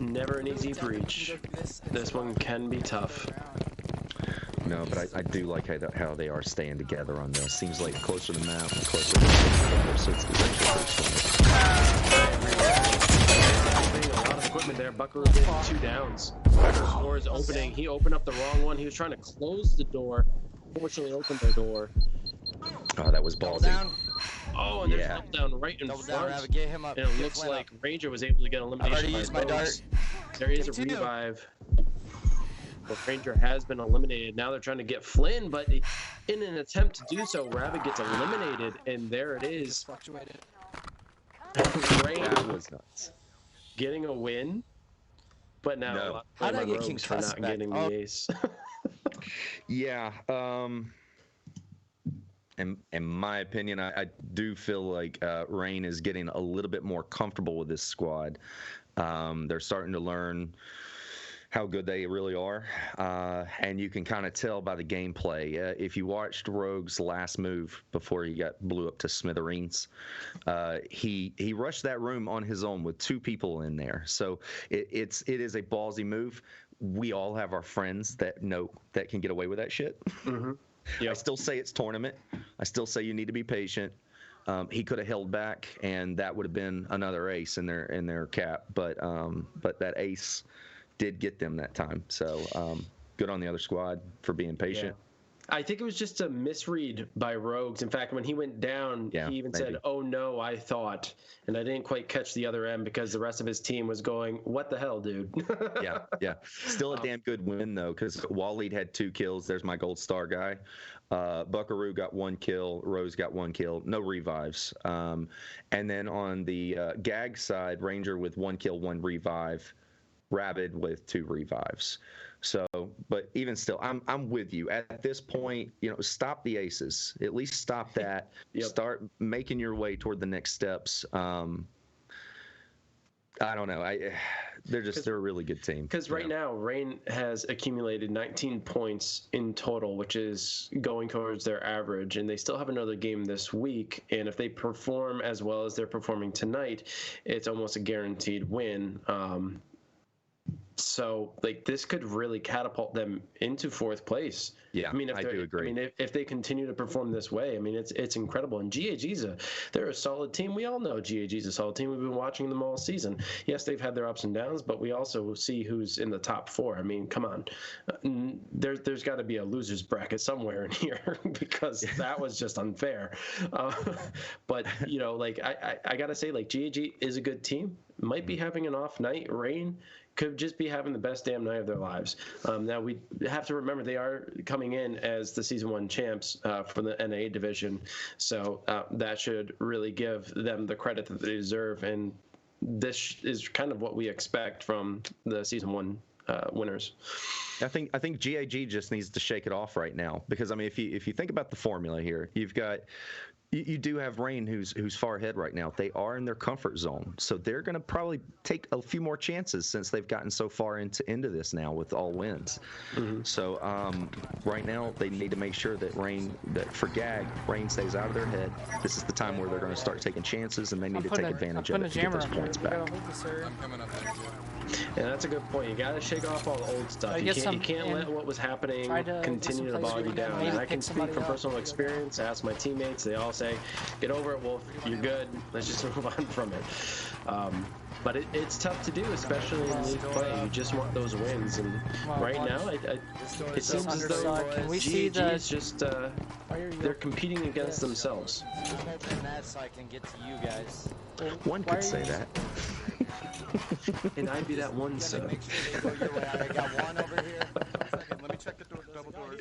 Never an easy breach. This one can be tough. No, but I do like how they are staying together on this. Seems like closer to the map, the closer to the so it's A lot of equipment there. Buckaroo getting 2 downs. Buckaroo's door is opening. He opened up the wrong one. He was trying to close the door. Fortunately, opened the door. Oh, that was ballsy. Down. Oh, and there's a double down right in Double front. down, Rabbit, get him up. And it looks like Ranger was able to get elimination. I've already used my dart. There is a revive. But Ranger has been eliminated. Now they're trying to get Flynn, but in an attempt to do so, Rabbit gets eliminated, and there it is. That was nuts. Getting a win, but now a lot How of did I get Rogues for concussed not back? getting the ace. Yeah. In my opinion, I do feel like Rain is getting a little bit more comfortable with this squad. They're starting to learn how good they really are, and you can kind of tell by the gameplay. If you watched Rogue's last move before he blew up to smithereens, he rushed that room on his own with 2 people in there. So it is a ballsy move. We all have our friends that can get away with that shit. Mm-hmm. Yep. I still say it's tournament. I still say you need to be patient. He could have held back, and that would have been another ace in their cap. But that ace did get them that time. So good on the other squad for being patient. Yeah. I think it was just a misread by Rogues. In fact, when he went down, he even said, "Oh no, I thought," and I didn't quite catch the other end because the rest of his team was going, "What the hell, dude?" yeah. Still a damn good win though, because Waleed had 2 kills. There's my gold star guy. Buckaroo got 1 kill. Rose got 1 kill. No revives. And then on the GAG side, Ranger with 1 kill, 1 revive. Rabid with 2 revives. So, but even still, I'm with you. At this point, stop the aces. At least stop that. Yep. Start making your way toward the next steps. I don't know. They're a really good team. Because right now, Rain has accumulated 19 points in total, which is going towards their average, and they still have another game this week. And if they perform as well as they're performing tonight, it's almost a guaranteed win. So, this could really catapult them into 4th place. Yeah, I do agree. I mean, if they continue to perform this way, I mean, it's incredible. And GAG's they're a solid team. We all know GAG's a solid team. We've been watching them all season. Yes, they've had their ups and downs, but we also see who's in the top 4. I mean, come on. There's got to be a loser's bracket somewhere in here because that was just unfair. But, I got to say, GAG is a good team. Might be having an off night. Rain could just be having the best damn night of their lives. Now, we have to remember they are coming in as the Season 1 champs for the NA division, so that should really give them the credit that they deserve, and this is kind of what we expect from the Season 1 winners. I think GAG just needs to shake it off right now, because, I mean, if you think about the formula here, you've got... You do have Rain, who's far ahead right now. They are in their comfort zone, so they're going to probably take a few more chances since they've gotten so far into this now with all wins. Mm-hmm. So right now they need to make sure that for GAG, Rain stays out of their head. This is the time where they're going to start taking chances, and they need to take advantage of it to get those points back. I'm coming up there. And that's a good point. You got to shake off all the old stuff. You can't let what was happening continue to bog you down. And I can speak from personal experience. I ask my teammates. They all say, "Get over it, Wolf. You're good. Let's just move on from it." But it's tough to do, especially in league play. You just want those wins. And right now, it seems as though GAG is just they're competing against themselves. I'm hoping that so I can get to you guys. One could say that. And I'd be that one, sir. I got one over here. Let me check the double doors.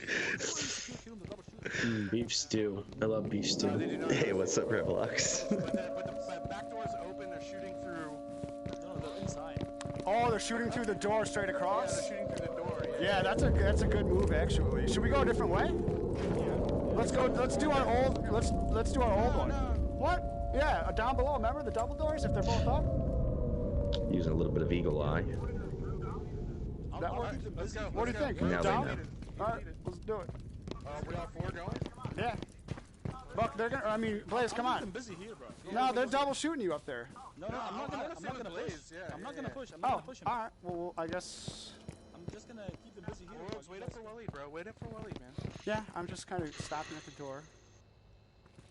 Beef stew. I love beef stew. Hey, what's up, Revlux? But the back door's open. They're shooting through. No, they're inside. Oh, they're shooting through the door straight across? Yeah, they're shooting through the door. Yeah, that's a good move, actually. Should we go a different way? Let's do our old one. What? Yeah, down below. Remember the double doors if they're both up? using a little bit of eagle eye. That work? Let's go. What do you think? Now they Down? know. All right, let's do it. We all four going? Yeah. Buck, they're gonna. I mean, Blaze, come on. I'm busy here, bro. No, they're double shooting you up there. No, I'm not gonna push. I'm not gonna push. I'm not Oh, gonna push him. all right. Well, I guess. I'm just gonna keep them busy here. Well, wait up for Waleed, bro. Wait up for Waleed, man. Yeah, I'm just kind of stopping at the door.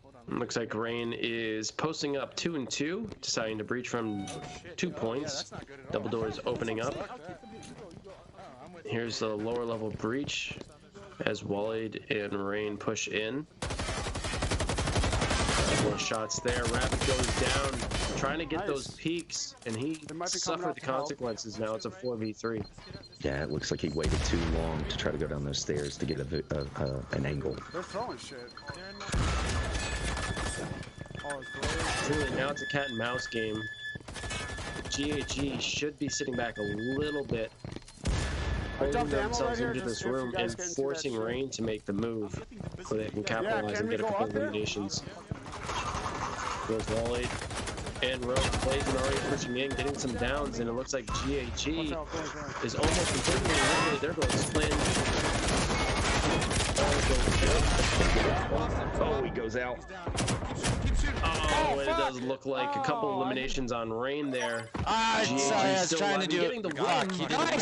Hold on. Looks like Rain is posting up 2 and 2, deciding to breach from 2 points. That's not good at all. Double doors opening up. Fuck that. I'm with you. Here's the lower level breach as Waleed and Rain push in. More shots there. Rabbit goes down, trying to get those peaks, and he They might be coming suffered out the to help. consequences. Now it's a 4v3. Yeah, it looks like he waited too long to try to go down those stairs to get an angle. They're throwing shit. Oh, it's Blaze. Really, now it's a cat and mouse game. GAG should be sitting back a little bit, I dumped holding ammo right themselves here into just this if you room guys and get into that forcing shit. Rain to make the move so they can capitalize can and we get a go couple up there? eliminations. Goes Waleed and Rogue plays and already pushing in, getting some downs, and it looks like GAG Watch out, Blaze, right. is almost completely eliminated. There goes Flynn. Oh, he goes out. Oh, and it does look like a couple eliminations on Rain there. Sorry, I was still trying to alive. do Getting it. the Fuck, win. you didn't win.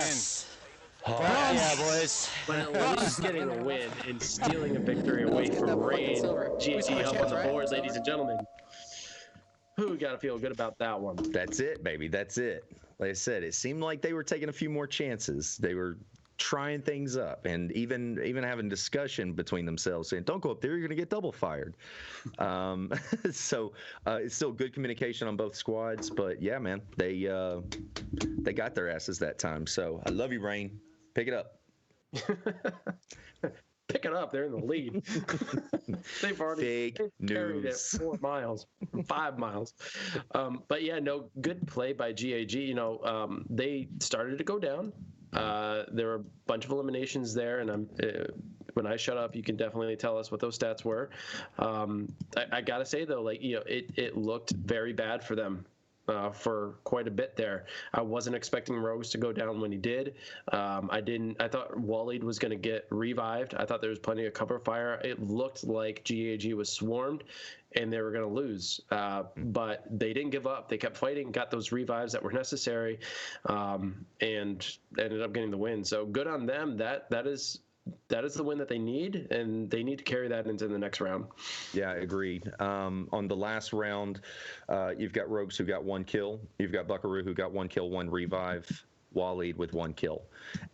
Yeah, boys. But at least getting a win and stealing a victory away from Rain. GAG up on the board, ladies and gentlemen. Who gotta feel good about that one? That's it, baby. That's it. Like I said, it seemed like they were taking a few more chances. They were trying things up, and even having discussion between themselves, saying, "Don't go up there. You're gonna get double fired." So it's still good communication on both squads. But yeah, man, they got their asses that time. So I love you, Rain. Pick it up. Pick it up. They're in the lead. They've already Fake carried it news. 4 miles, 5 miles. But yeah, no, good play by GAG. You know, they started to go down. There were a bunch of eliminations there, and when I shut up, you can definitely tell us what those stats were. I gotta say though, like, you know, it looked very bad for them. For quite a bit there. I wasn't expecting Rogues to go down when he did. I thought Waleed was going to get revived. I thought there was plenty of cover fire. It looked like GAG was swarmed and they were going to lose. But they didn't give up. They kept fighting, got those revives that were necessary, and ended up getting the win. So good on them. That is the win that they need, and they need to carry that into the next round. Yeah, agreed. On the last round, you've got Rogues who got 1 kill. You've got Buckaroo who got 1 kill, 1 revive. Waleed with 1 kill.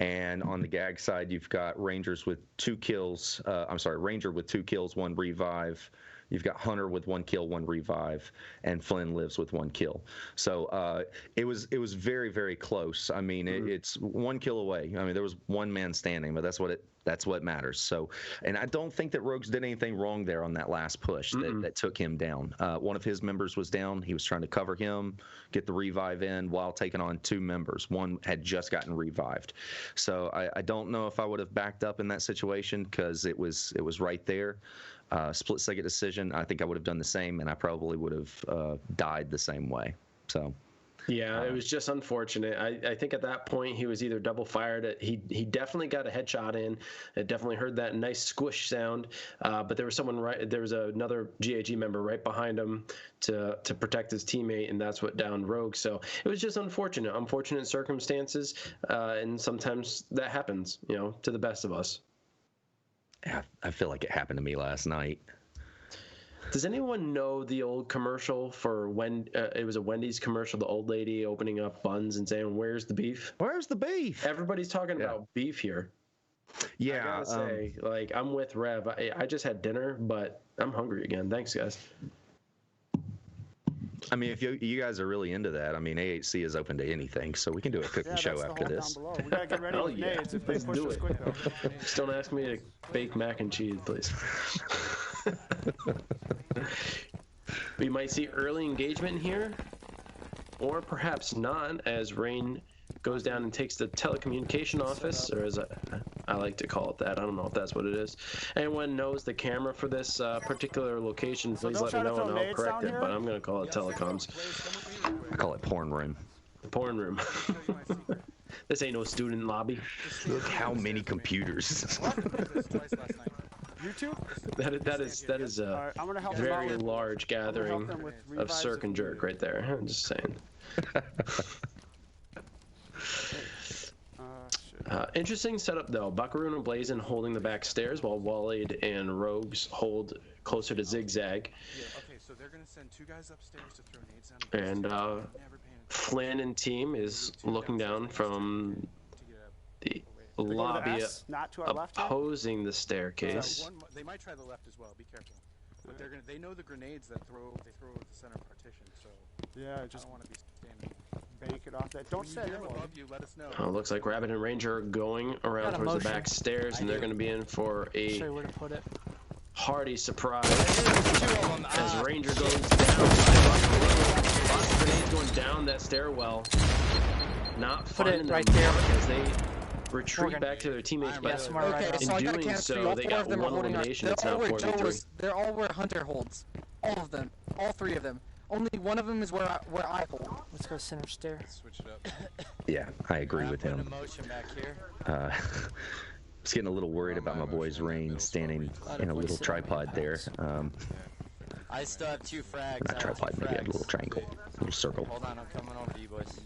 And on the GAG side, you've got Rangers with 2 kills. Ranger with 2 kills, 1 revive. You've got Hunter with 1 kill, 1 revive, and Flynn lives with 1 kill. So it was very, very close. I mean, it's 1 kill away. I mean, there was 1 man standing, but that's what matters. So, and I don't think that Rogues did anything wrong there on that last push that took him down. One of his members was down. He was trying to cover him, get the revive in while taking on 2 members. One had just gotten revived. So I don't know if I would have backed up in that situation because it was right there. Split-second decision. I think I would have done the same, and I probably would have died the same way. So. Yeah, it was just unfortunate. I think at that point he was either double fired. He definitely got a headshot in. It definitely heard that nice squish sound. But there was another GAG member right behind him to protect his teammate, and that's what downed Rogue. So it was just unfortunate circumstances, and sometimes that happens, you know, to the best of us. Yeah, I feel like it happened to me last night. Does anyone know the old commercial for when it was a Wendy's commercial, the old lady opening up buns and saying, "Where's the beef?" Where's the beef? Everybody's talking about beef here. Yeah, I gotta say, like, I'm with Rev. I just had dinner, but I'm hungry again. Thanks, guys. I mean, if you guys are really into that, I mean, AHC is open to anything, so we can do a cooking show that's the after hole this. down below. We gotta get ready with nades if they Let's push do us it. quick though. Just don't ask me to bake mac and cheese, please. We might see early engagement here, or perhaps not, as Rain goes down and takes the telecommunication office, or as I like to call it that. I don't know if that's what it is. Anyone knows the camera for this particular location, please let me know and I'll correct it, but I'm going to call it telecoms. I call it porn room. The porn room. Tell you my secret. This ain't no student lobby. Look how many computers. I did this twice last night. You two? That is All a right, I'm gonna help them out very with, large I'm gonna help gathering them with of revives Cirque and if Jerk needed. right there. I'm just saying. Shit. Interesting setup though. Buckaroo and Blazin holding the back stairs while Waleed and Rogues hold closer to Zigzag. Yeah, okay, so they're gonna send 2 guys upstairs to throw nades down the And stairs. Never paying attention Flynn and team is looking down from to get up. the They go to the lobby S, not to our left here? opposing the staircase. They might try the left as well. Be careful. But they know the grenades that they throw at the center partition. So Yeah, I just don't want to be standing. bank it off that. Don't When you set hear it. them above you, let us know. Looks like Rabbit and Ranger are going around Got a towards the motion. back stairs, and they're going to be in for Show a you where to put it. hearty surprise Them. as Ranger goes down. Lots of grenades going down that stairwell. Not Put it finding right them there. as they retreat Morgan. back to their teammates. Yeah, But somewhere right Okay, on. so I in got a doing chemistry. so, All they 4 got of them one are holding elimination. They're It's now all where 4v3. They're all where Hunter holds. All of them. All 3 of them. Only one of them is where I hold. Let's go center stair. Switch it up. Yeah, I agree with Putting a him. motion back here. I was getting a little worried about my boy's Rain standing in a little tripod there. I still have 2 frags. Not tripod, maybe a little triangle, little circle. Hold on, I'm coming over to you boys.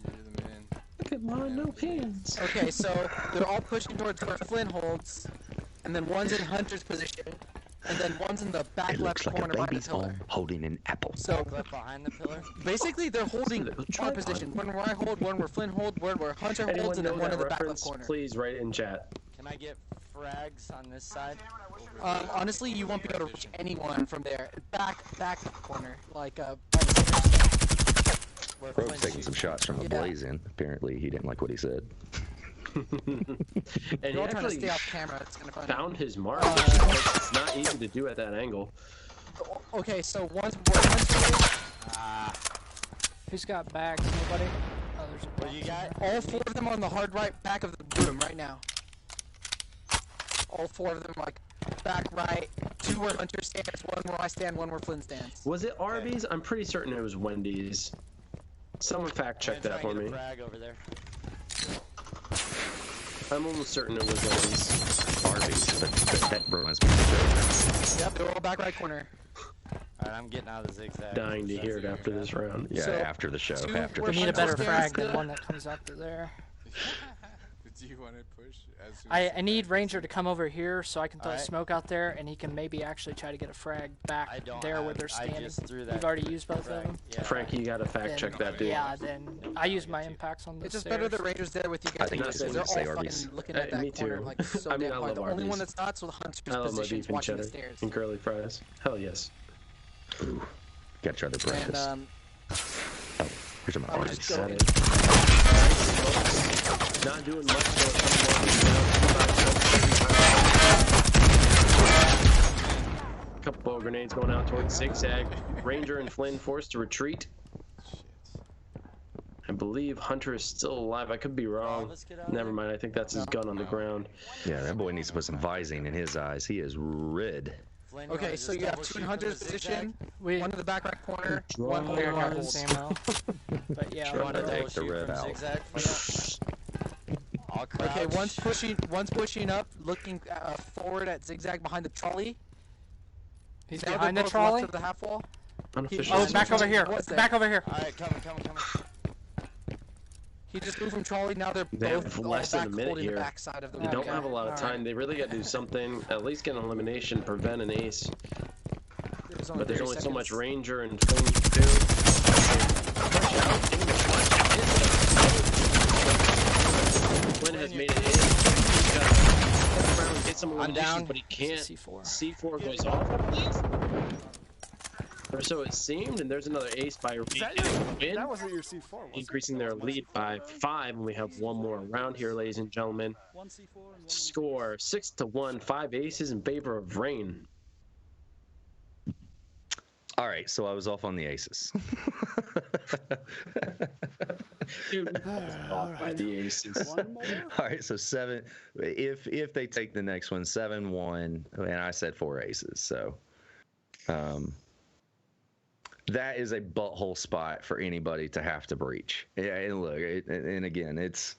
Look at my no pins. Okay, so they're all pushing towards where Flynn holds, and then one's in Hunter's position, and then one's in the back It left looks like a corner behind the baby's pillar. arm holding an apple. So Clip behind the pillar. basically, they're holding our tripod. position. One where I hold, one where Flynn holds, one where Hunter holds, Anyone and know then one that in the back left reference? corner. Please write it in chat. Can I get frags on this side? Honestly, you won't be able to reach anyone from there. Back corner, like by Where Rogue's Flynn's taking some shots from the Yeah. blaze in. Apparently, he didn't like what he said. And he You're all trying to actually stay off camera. It's gonna find. found his mark, which is like, it's not easy to do at that angle. Okay, so one's Who's got bags? Nobody? Oh, there's a What box you in got? there. all 4 of them on the hard right back of the room right now. All 4 of them like back right. 2 where Hunter stands, 1 where I stand, 1 where Flynn stands. Was it Arby's? I'm pretty certain it was Wendy's. Someone fact check that for me. Frag over there. I'm almost certain it was Wendy's. Arby's, but that reminds me of the Yep, they're all back right corner. Alright, I'm getting out of the zigzag. Dying to hear it after this round. Yeah, So, after the show, 2 after were the We need a show. better Hunter's frag stands. than one that comes after there. Do you want to push as soon I need Ranger to come over here so I can throw Alright. smoke out there, and he can maybe actually try to get a frag back I don't there where have- they're I standing. just threw that You've already used both frag. of them? Yeah. Frankie, you gotta fact Then- check that, dude. Yeah, then I use my impacts on the It's just stairs. better that Ranger's there with you I guys think because that's they're what all you say, fucking Arby's. looking at that Me corner too. like so I mean, damn I hard. The love only one Arby's. that's not so Hunter's I love my position beef is and watching the cheddar stairs. and curly fries. Hell yes. Ooh, gotta try the And breakfast. Oh, here's my I'll Arby's. just go Got in. it. Not doing much A couple ball grenades going out towards Zigzag. Ranger and Flynn forced to retreat. I believe Hunter is still alive. I could be wrong. let's get out of Never there. mind. I think that's his gun on the ground. Yeah, that boy needs to put some visine in his eyes. He is red. Flynn, you wanna Okay, just so you have double 2 shoot in from Hunter's the zigzag? position, We, one in the back right corner, Draw. one we holding are our on the holds. same ammo. But yeah, You wanna to double take the shoot red from out. zigzag for you? I'll crouch. Okay, one's pushing up, looking forward at Zigzag behind the trolley. he's Now they're behind the both trolley. left of the half wall. Unofficial. Oh, back over here. What's that? Back over here. Alright, coming. He just moved from trolley. Now they're They have both all less than a back minute holding here. the backside of the They room. don't Okay, have a lot of alright. time. They really got to do something. At least get an elimination, prevent an ace. But there's 30 only so much seconds. Ranger and Flynn to do. Flynn has made it in. He's got to around, get some eliminations, down. but he can't. C4. C4 goes off, I believe. Or so it seemed, and there's another ace by Win, That wasn't your C4, was it? increasing their lead by 5, and we have one more round here, ladies and gentlemen. Score 6-1, 5 aces in favor of Rain. All right, so I was off on the aces. Dude, off by the aces. One more? All right, so 7. If they take the next one, 7-1, and I said 4 aces. So, that is a butthole spot for anybody to have to breach. Yeah, and look, and again, it's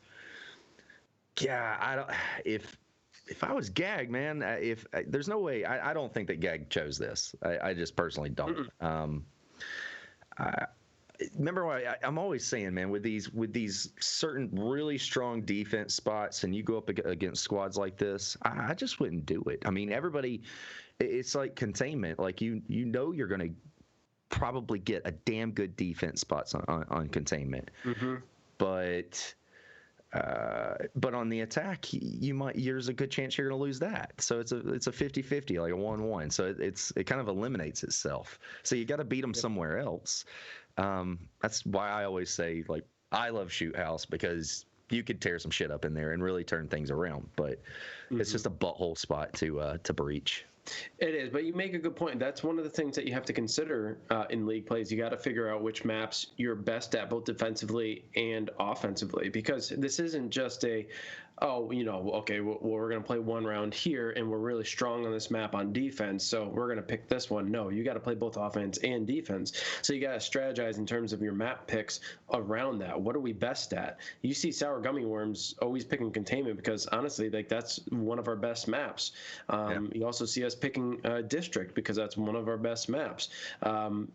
I don't if I was GAG, man, if there's no way, I don't think that GAG chose this. I just personally don't. Remember what I'm always saying, man, with these certain really strong defense spots, and you go up against squads like this, I just wouldn't do it. I mean, everybody, it's like containment. Like you know you're going to probably get a damn good defense spots on containment, but on the attack, there's a good chance you're going to lose that. So it's a 50-50, like a 1-1. So it kind of eliminates itself. So you got to beat them somewhere else. That's why I always say, like, I love Shoot House, because you could tear some shit up in there and really turn things around. But it's just a butthole spot to breach. It is, but you make a good point. That's one of the things that you have to consider in league plays. You got to figure out which maps you're best at, both defensively and offensively, because this isn't just okay, well, we're going to play one round here, and we're really strong on this map on defense, so we're going to pick this one. No, you got to play both offense and defense. So you got to strategize in terms of your map picks around that. What are we best at? You see Sour Gummy Worms always picking containment, because honestly, like, that's one of our best maps. You also see us picking District, because that's one of our best maps.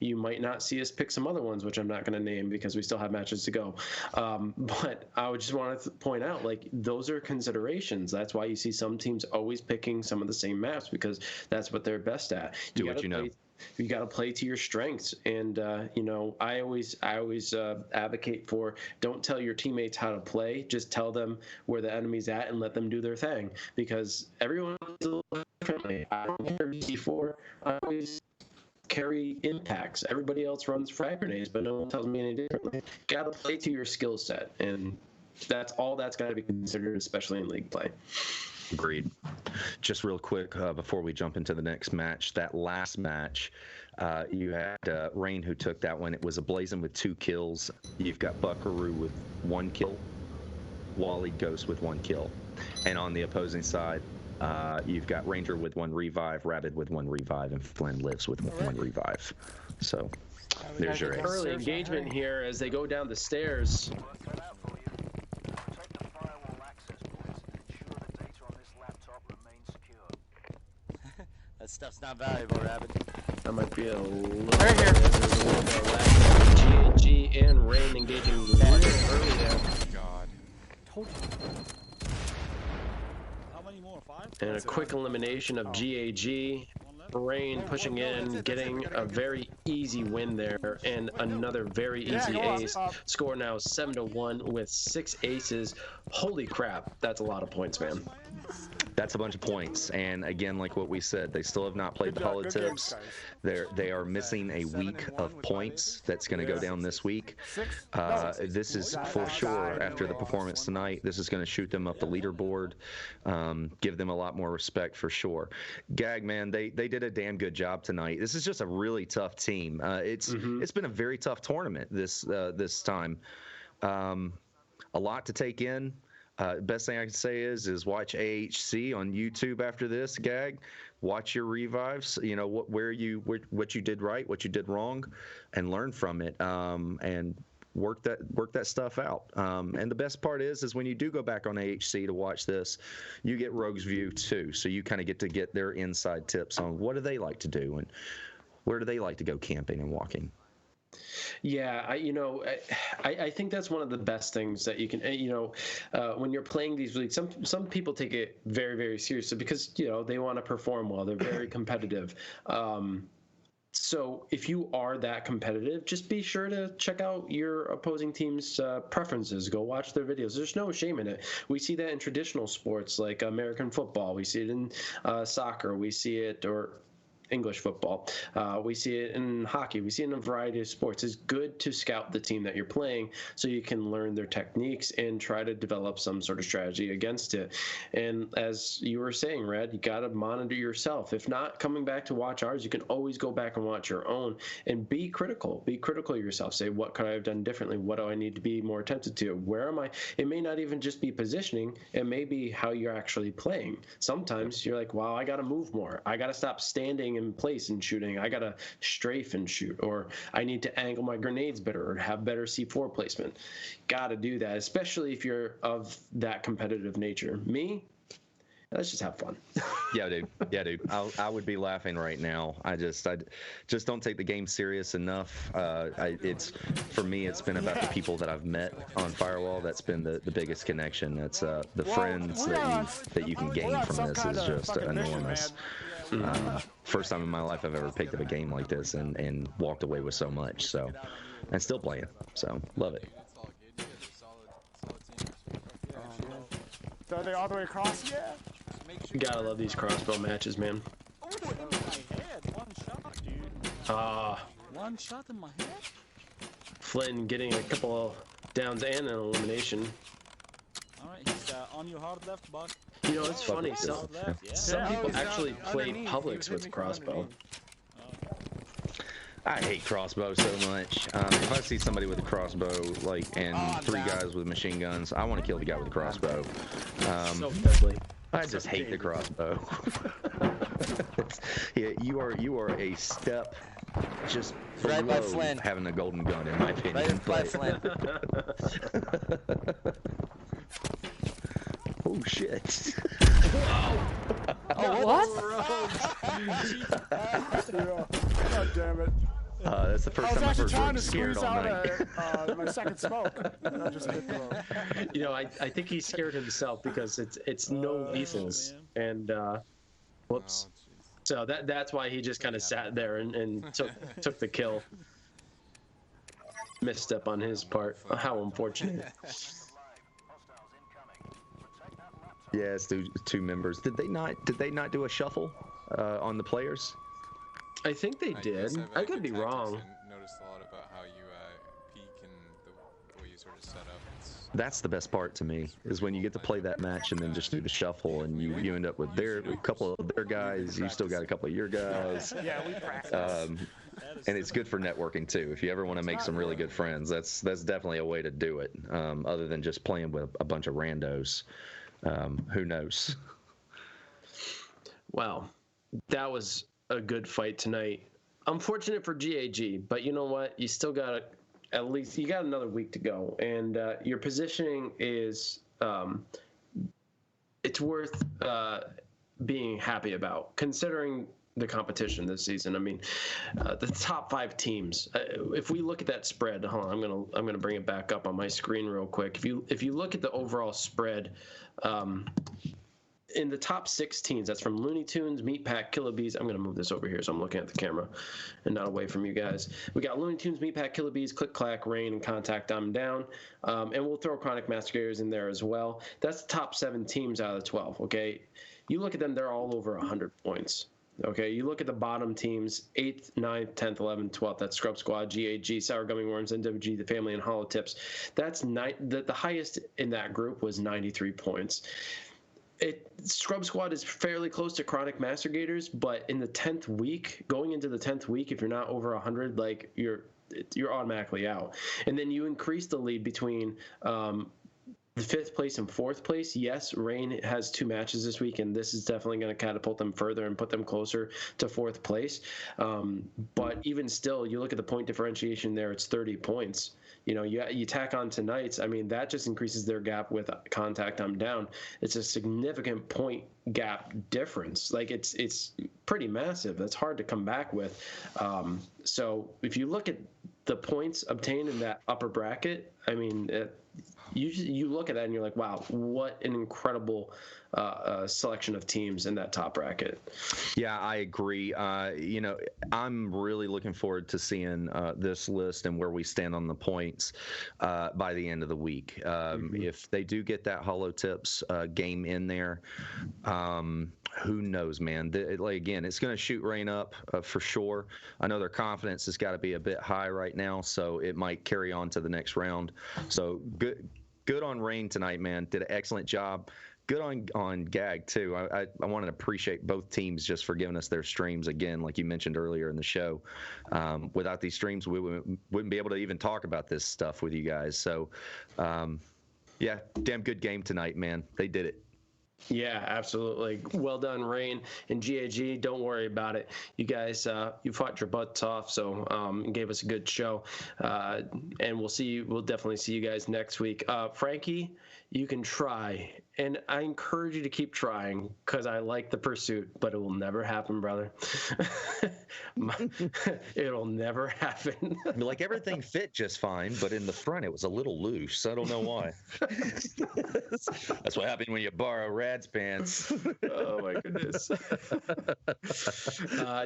You might not see us pick some other ones, which I'm not going to name because we still have matches to go. But I would just want to point out, like, those are considerations. That's why you see some teams always picking some of the same maps, because that's what they're best at. You got to play to your strengths, and I always advocate for, don't tell your teammates how to play, just tell them where the enemy's at and let them do their thing, because everyone is a little differently. I don't carry C4. I always carry impacts. Everybody else runs frag grenades, but no one tells me any differently. Got to play to your skill set, and that's all that's got to be considered, especially in league play. Agreed. Just real quick, before we jump into the next match, that last match, you had Rain who took that one. It was a Blazin with 2 kills. You've got Buckaroo with 1 kill, Wally Ghost with 1 kill. And on the opposing side, you've got Ranger with 1 revive, Rabid with 1 revive, and Flynn Lives with 1 revive. So there's your early engagement here as they go down the stairs. That stuff's not valuable, Rabbit. That might be a little right here. GAG and Rain engaging really early there. God. Told you. How many more? 5? And a quick elimination of GAG. Rain pushing in, getting a very easy win there, and another very easy ace. Score now 7-1 with 6 aces. Holy crap, that's a lot of points, man. That's a bunch of points, and again, like what we said, they still have not played the holotips. They are missing a week of points that's going to go down this week. This is for sure, after the performance tonight, this is going to shoot them up the leaderboard, give them a lot more respect for sure. GAG, man, they did a damn good job tonight. This is just a really tough team. It's been a very tough tournament this time. A lot to take in. Best thing I can say is watch AHC on YouTube after this, GAG. Watch your revives. You know what you did right, what you did wrong, and learn from it. And work that stuff out. And the best part is when you do go back on AHC to watch this, you get Rogue's view too. So you kind of get their inside tips on what do they like to do and where do they like to go camping and walking. Yeah, I think that's one of the best things that you can, when you're playing these leagues, some people take it very, very seriously because, they want to perform well. They're very competitive. So if you are that competitive, just be sure to check out your opposing team's preferences. Go watch their videos. There's no shame in it. We see that in traditional sports like American football. We see it in soccer. We see it, or English football. We see it in hockey. We see it in a variety of sports. It's good to scout the team that you're playing so you can learn their techniques and try to develop some sort of strategy against it. And as you were saying, Red, you got to monitor yourself. If not coming back to watch ours, you can always go back and watch your own and be critical. Be critical of yourself. Say, what could I have done differently? What do I need to be more attentive to? Where am I? It may not even just be positioning. It may be how you're actually playing. Sometimes you're like, wow, I got to move more. I got to stop standing in place and shooting. I gotta strafe and shoot, or I need to angle my grenades better or have better C4 placement. Gotta do that, especially if you're of that competitive nature. Me, let's just have fun. Yeah, dude. I would be laughing right now. I just don't take the game serious enough. It's for me. It's been about the people that I've met on Firewall. That's been the biggest connection. That's the friends that you can gain from this is just enormous. First time in my life I've ever picked up a game like this and walked away with so much. So, and still playing. So love it. So are they all the way across? Yeah. You gotta love these crossbow matches, man. Oh, in my head. One shot, dude. One shot in my head? Flynn getting a couple of downs and an elimination. Alright, he's on your hard left, Buck. You know, it's funny. Some people actually play Publix with crossbow. I hate crossbow so much. If I see somebody with a crossbow, like, and three guys with machine guns, I want to kill the guy with the crossbow. So deadly. I just hate the crossbow. Yeah, you are a step just Right by below Flynn. having a golden gun, in my opinion. Right by Flynn. Oh shit! Oh, What? God damn it. That's the first time I've actually heard trying Rogue to scared squeeze all out night. my second smoke. And I just hit the You know, I think he scared himself because it's no visas and whoops. So that's why he just kind of sat there and took the kill. Misstep on his part. How unfortunate. Yes, two members. Did they not do a shuffle on the players? I think they did. I could be wrong. Noticed a lot about how you peek and the way you sort of set up. That's the best part to me, is when you get to play that match and then just do the shuffle and you end up with a couple of their guys, you still got a couple of your guys. Yeah, we practice. And it's good for networking too. If you ever want to make some really good friends, that's definitely a way to do it, other than just playing with a bunch of randos. Who knows? Wow, that was a good fight tonight. Unfortunate for GAG, but you know what? You still got at least you got another week to go, and your positioning is it's worth being happy about, considering the competition this season. I mean, the top 5 teams. If we look at that spread, hold on, I'm gonna bring it back up on my screen real quick. If you look at the overall spread. In the top 6 teams, that's from Looney Tunes, Meatpack, Killabees. I'm going to move this over here so I'm looking at the camera and not away from you guys. We got Looney Tunes, Meatpack, Killabees, Click Clack, Rain, and Contact I'm Down. And we'll throw Chronic Mastigators in there as well. That's the top 7 teams out of the 12, okay? You look at them, they're all over 100 points. Okay, you look at the bottom teams, 8th, 9th, 10th, 11th, 12th, that's Scrub Squad, GAG, Sour Gummy Worms, NWG, The Family, and Hollow Tips. That's the highest in that group was 93 points. Scrub Squad is fairly close to Chronic Mastigators, but in the 10th week, going into the 10th week, if you're not over 100, like you're automatically out. And then you increase the lead between the 5th place and 4th place. Yes, Rain has 2 matches this week, and this is definitely going to catapult them further and put them closer to 4th place. But even still, you look at the point differentiation there, it's 30 points. You know, you tack on tonight's, I mean, that just increases their gap with Contact I'm Down. It's a significant point gap difference. Like, it's pretty massive. That's hard to come back with. So if you look at the points obtained in that upper bracket, I mean, you look at that and you're like, wow, what an incredible selection of teams in that top bracket. Yeah, I agree. You know, I'm really looking forward to seeing this list and where we stand on the points by the end of the week. If they do get that Hollow Tips game in there, who knows, man? Again, it's going to shoot Rain up for sure. I know their confidence has got to be a bit high right now, so it might carry on to the next round. So good on Rain tonight, man. Did an excellent job. Good on GAG too. I want to appreciate both teams just for giving us their streams again, like you mentioned earlier in the show. Without these streams, we wouldn't be able to even talk about this stuff with you guys. So, yeah, damn good game tonight, man. They did it. Yeah, absolutely. Well done, Rain and GAG. Don't worry about it. You guys, you fought your butts off, so gave us a good show. And we'll see you. We'll definitely see you guys next week. Frankie, you can try, and I encourage you to keep trying because I like the pursuit, but it will never happen, brother. It'll never happen. I mean, like everything fit just fine, but in the front it was a little loose. I don't know why. That's what happened when you borrow Rad's pants. Oh my goodness.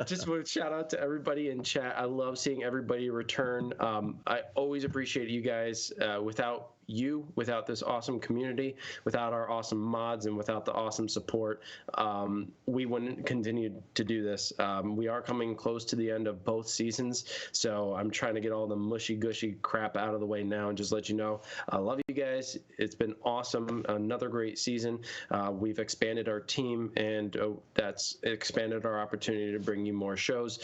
Just want to shout out to everybody in chat. I love seeing everybody return. I always appreciate you guys. Without this awesome community, without our awesome mods, and without the awesome support, we wouldn't continue to do this. We are coming close to the end of both seasons, so I'm trying to get all the mushy-gushy crap out of the way now and just let you know I love you guys. It's been awesome. Another great season. We've expanded our team, and that's expanded our opportunity to bring you more shows.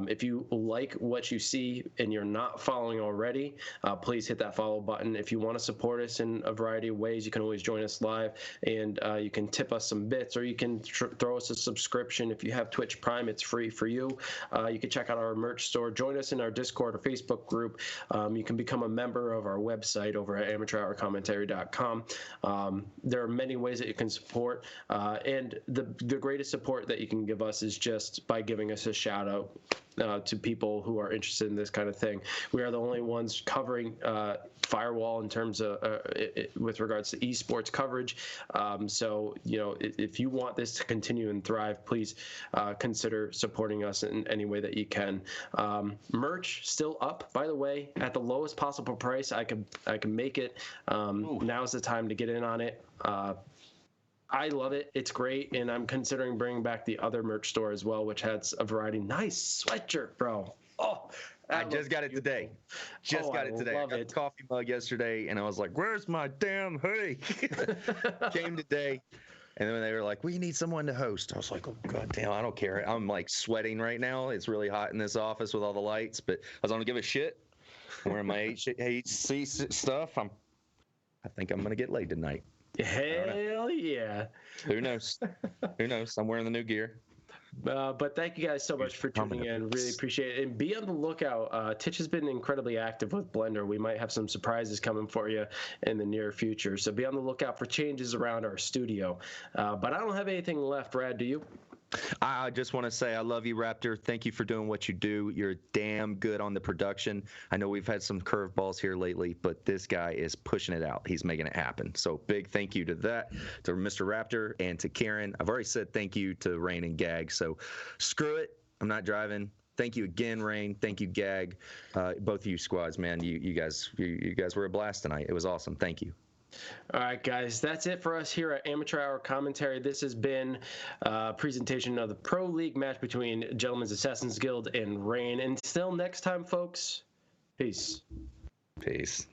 If you like what you see and you're not following already, please hit that follow button. If you want to support us in a variety of ways, you can always join us live, and you can tip us some bits, or you can throw us a subscription. If you have Twitch Prime, it's free for you. You can check out our merch store, join us in our Discord or Facebook group. You can become a member of our website over at amateurhourcommentary.com. There are many ways that you can support, and the greatest support that you can give us is just by giving us a shout out to people who are interested in this kind of thing. We are the only ones covering Firewall in terms of with regards to esports coverage. So, if you want this to continue and thrive, please consider supporting us in any way that you can. Merch still up, by the way, at the lowest possible price I can make it. Now's the time to get in on it. I love it. It's great, and I'm considering bringing back the other merch store as well, which has a variety. Nice sweatshirt, bro. Oh, I just got it today. I got the coffee mug yesterday, and I was like, "Where's my damn hoodie?" Came today, and then they were like, "We need someone to host." I was like, "Oh god damn, I don't care." I'm like sweating right now. It's really hot in this office with all the lights, but I don't give a shit. I'm wearing my HC stuff. I think I'm gonna get laid tonight. Hell yeah. Who knows? Who knows? I'm wearing the new gear. But thank you guys so much for tuning in. Really appreciate it. And be on the lookout. Titch has been incredibly active with Blender. We might have some surprises coming for you in the near future. So be on the lookout for changes around our studio. But I don't have anything left. Rad, do you? I just want to say I love you, Raptor. Thank you for doing what you do. You're damn good on the production. I know we've had some curveballs here lately, but this guy is pushing it out. He's making it happen. So big thank you to Mr. Raptor, and to Karen. I've already said thank you to Rain and Gag. So screw it. I'm not driving. Thank you again, Rain. Thank you, Gag. Both of you squads, man. You guys were a blast tonight. It was awesome. Thank you. All right, guys, that's it for us here at Amateur Hour Commentary. This has been a presentation of the Pro League match between Gentlemen's Assassins Guild and Rain. Until next time, folks, peace. Peace.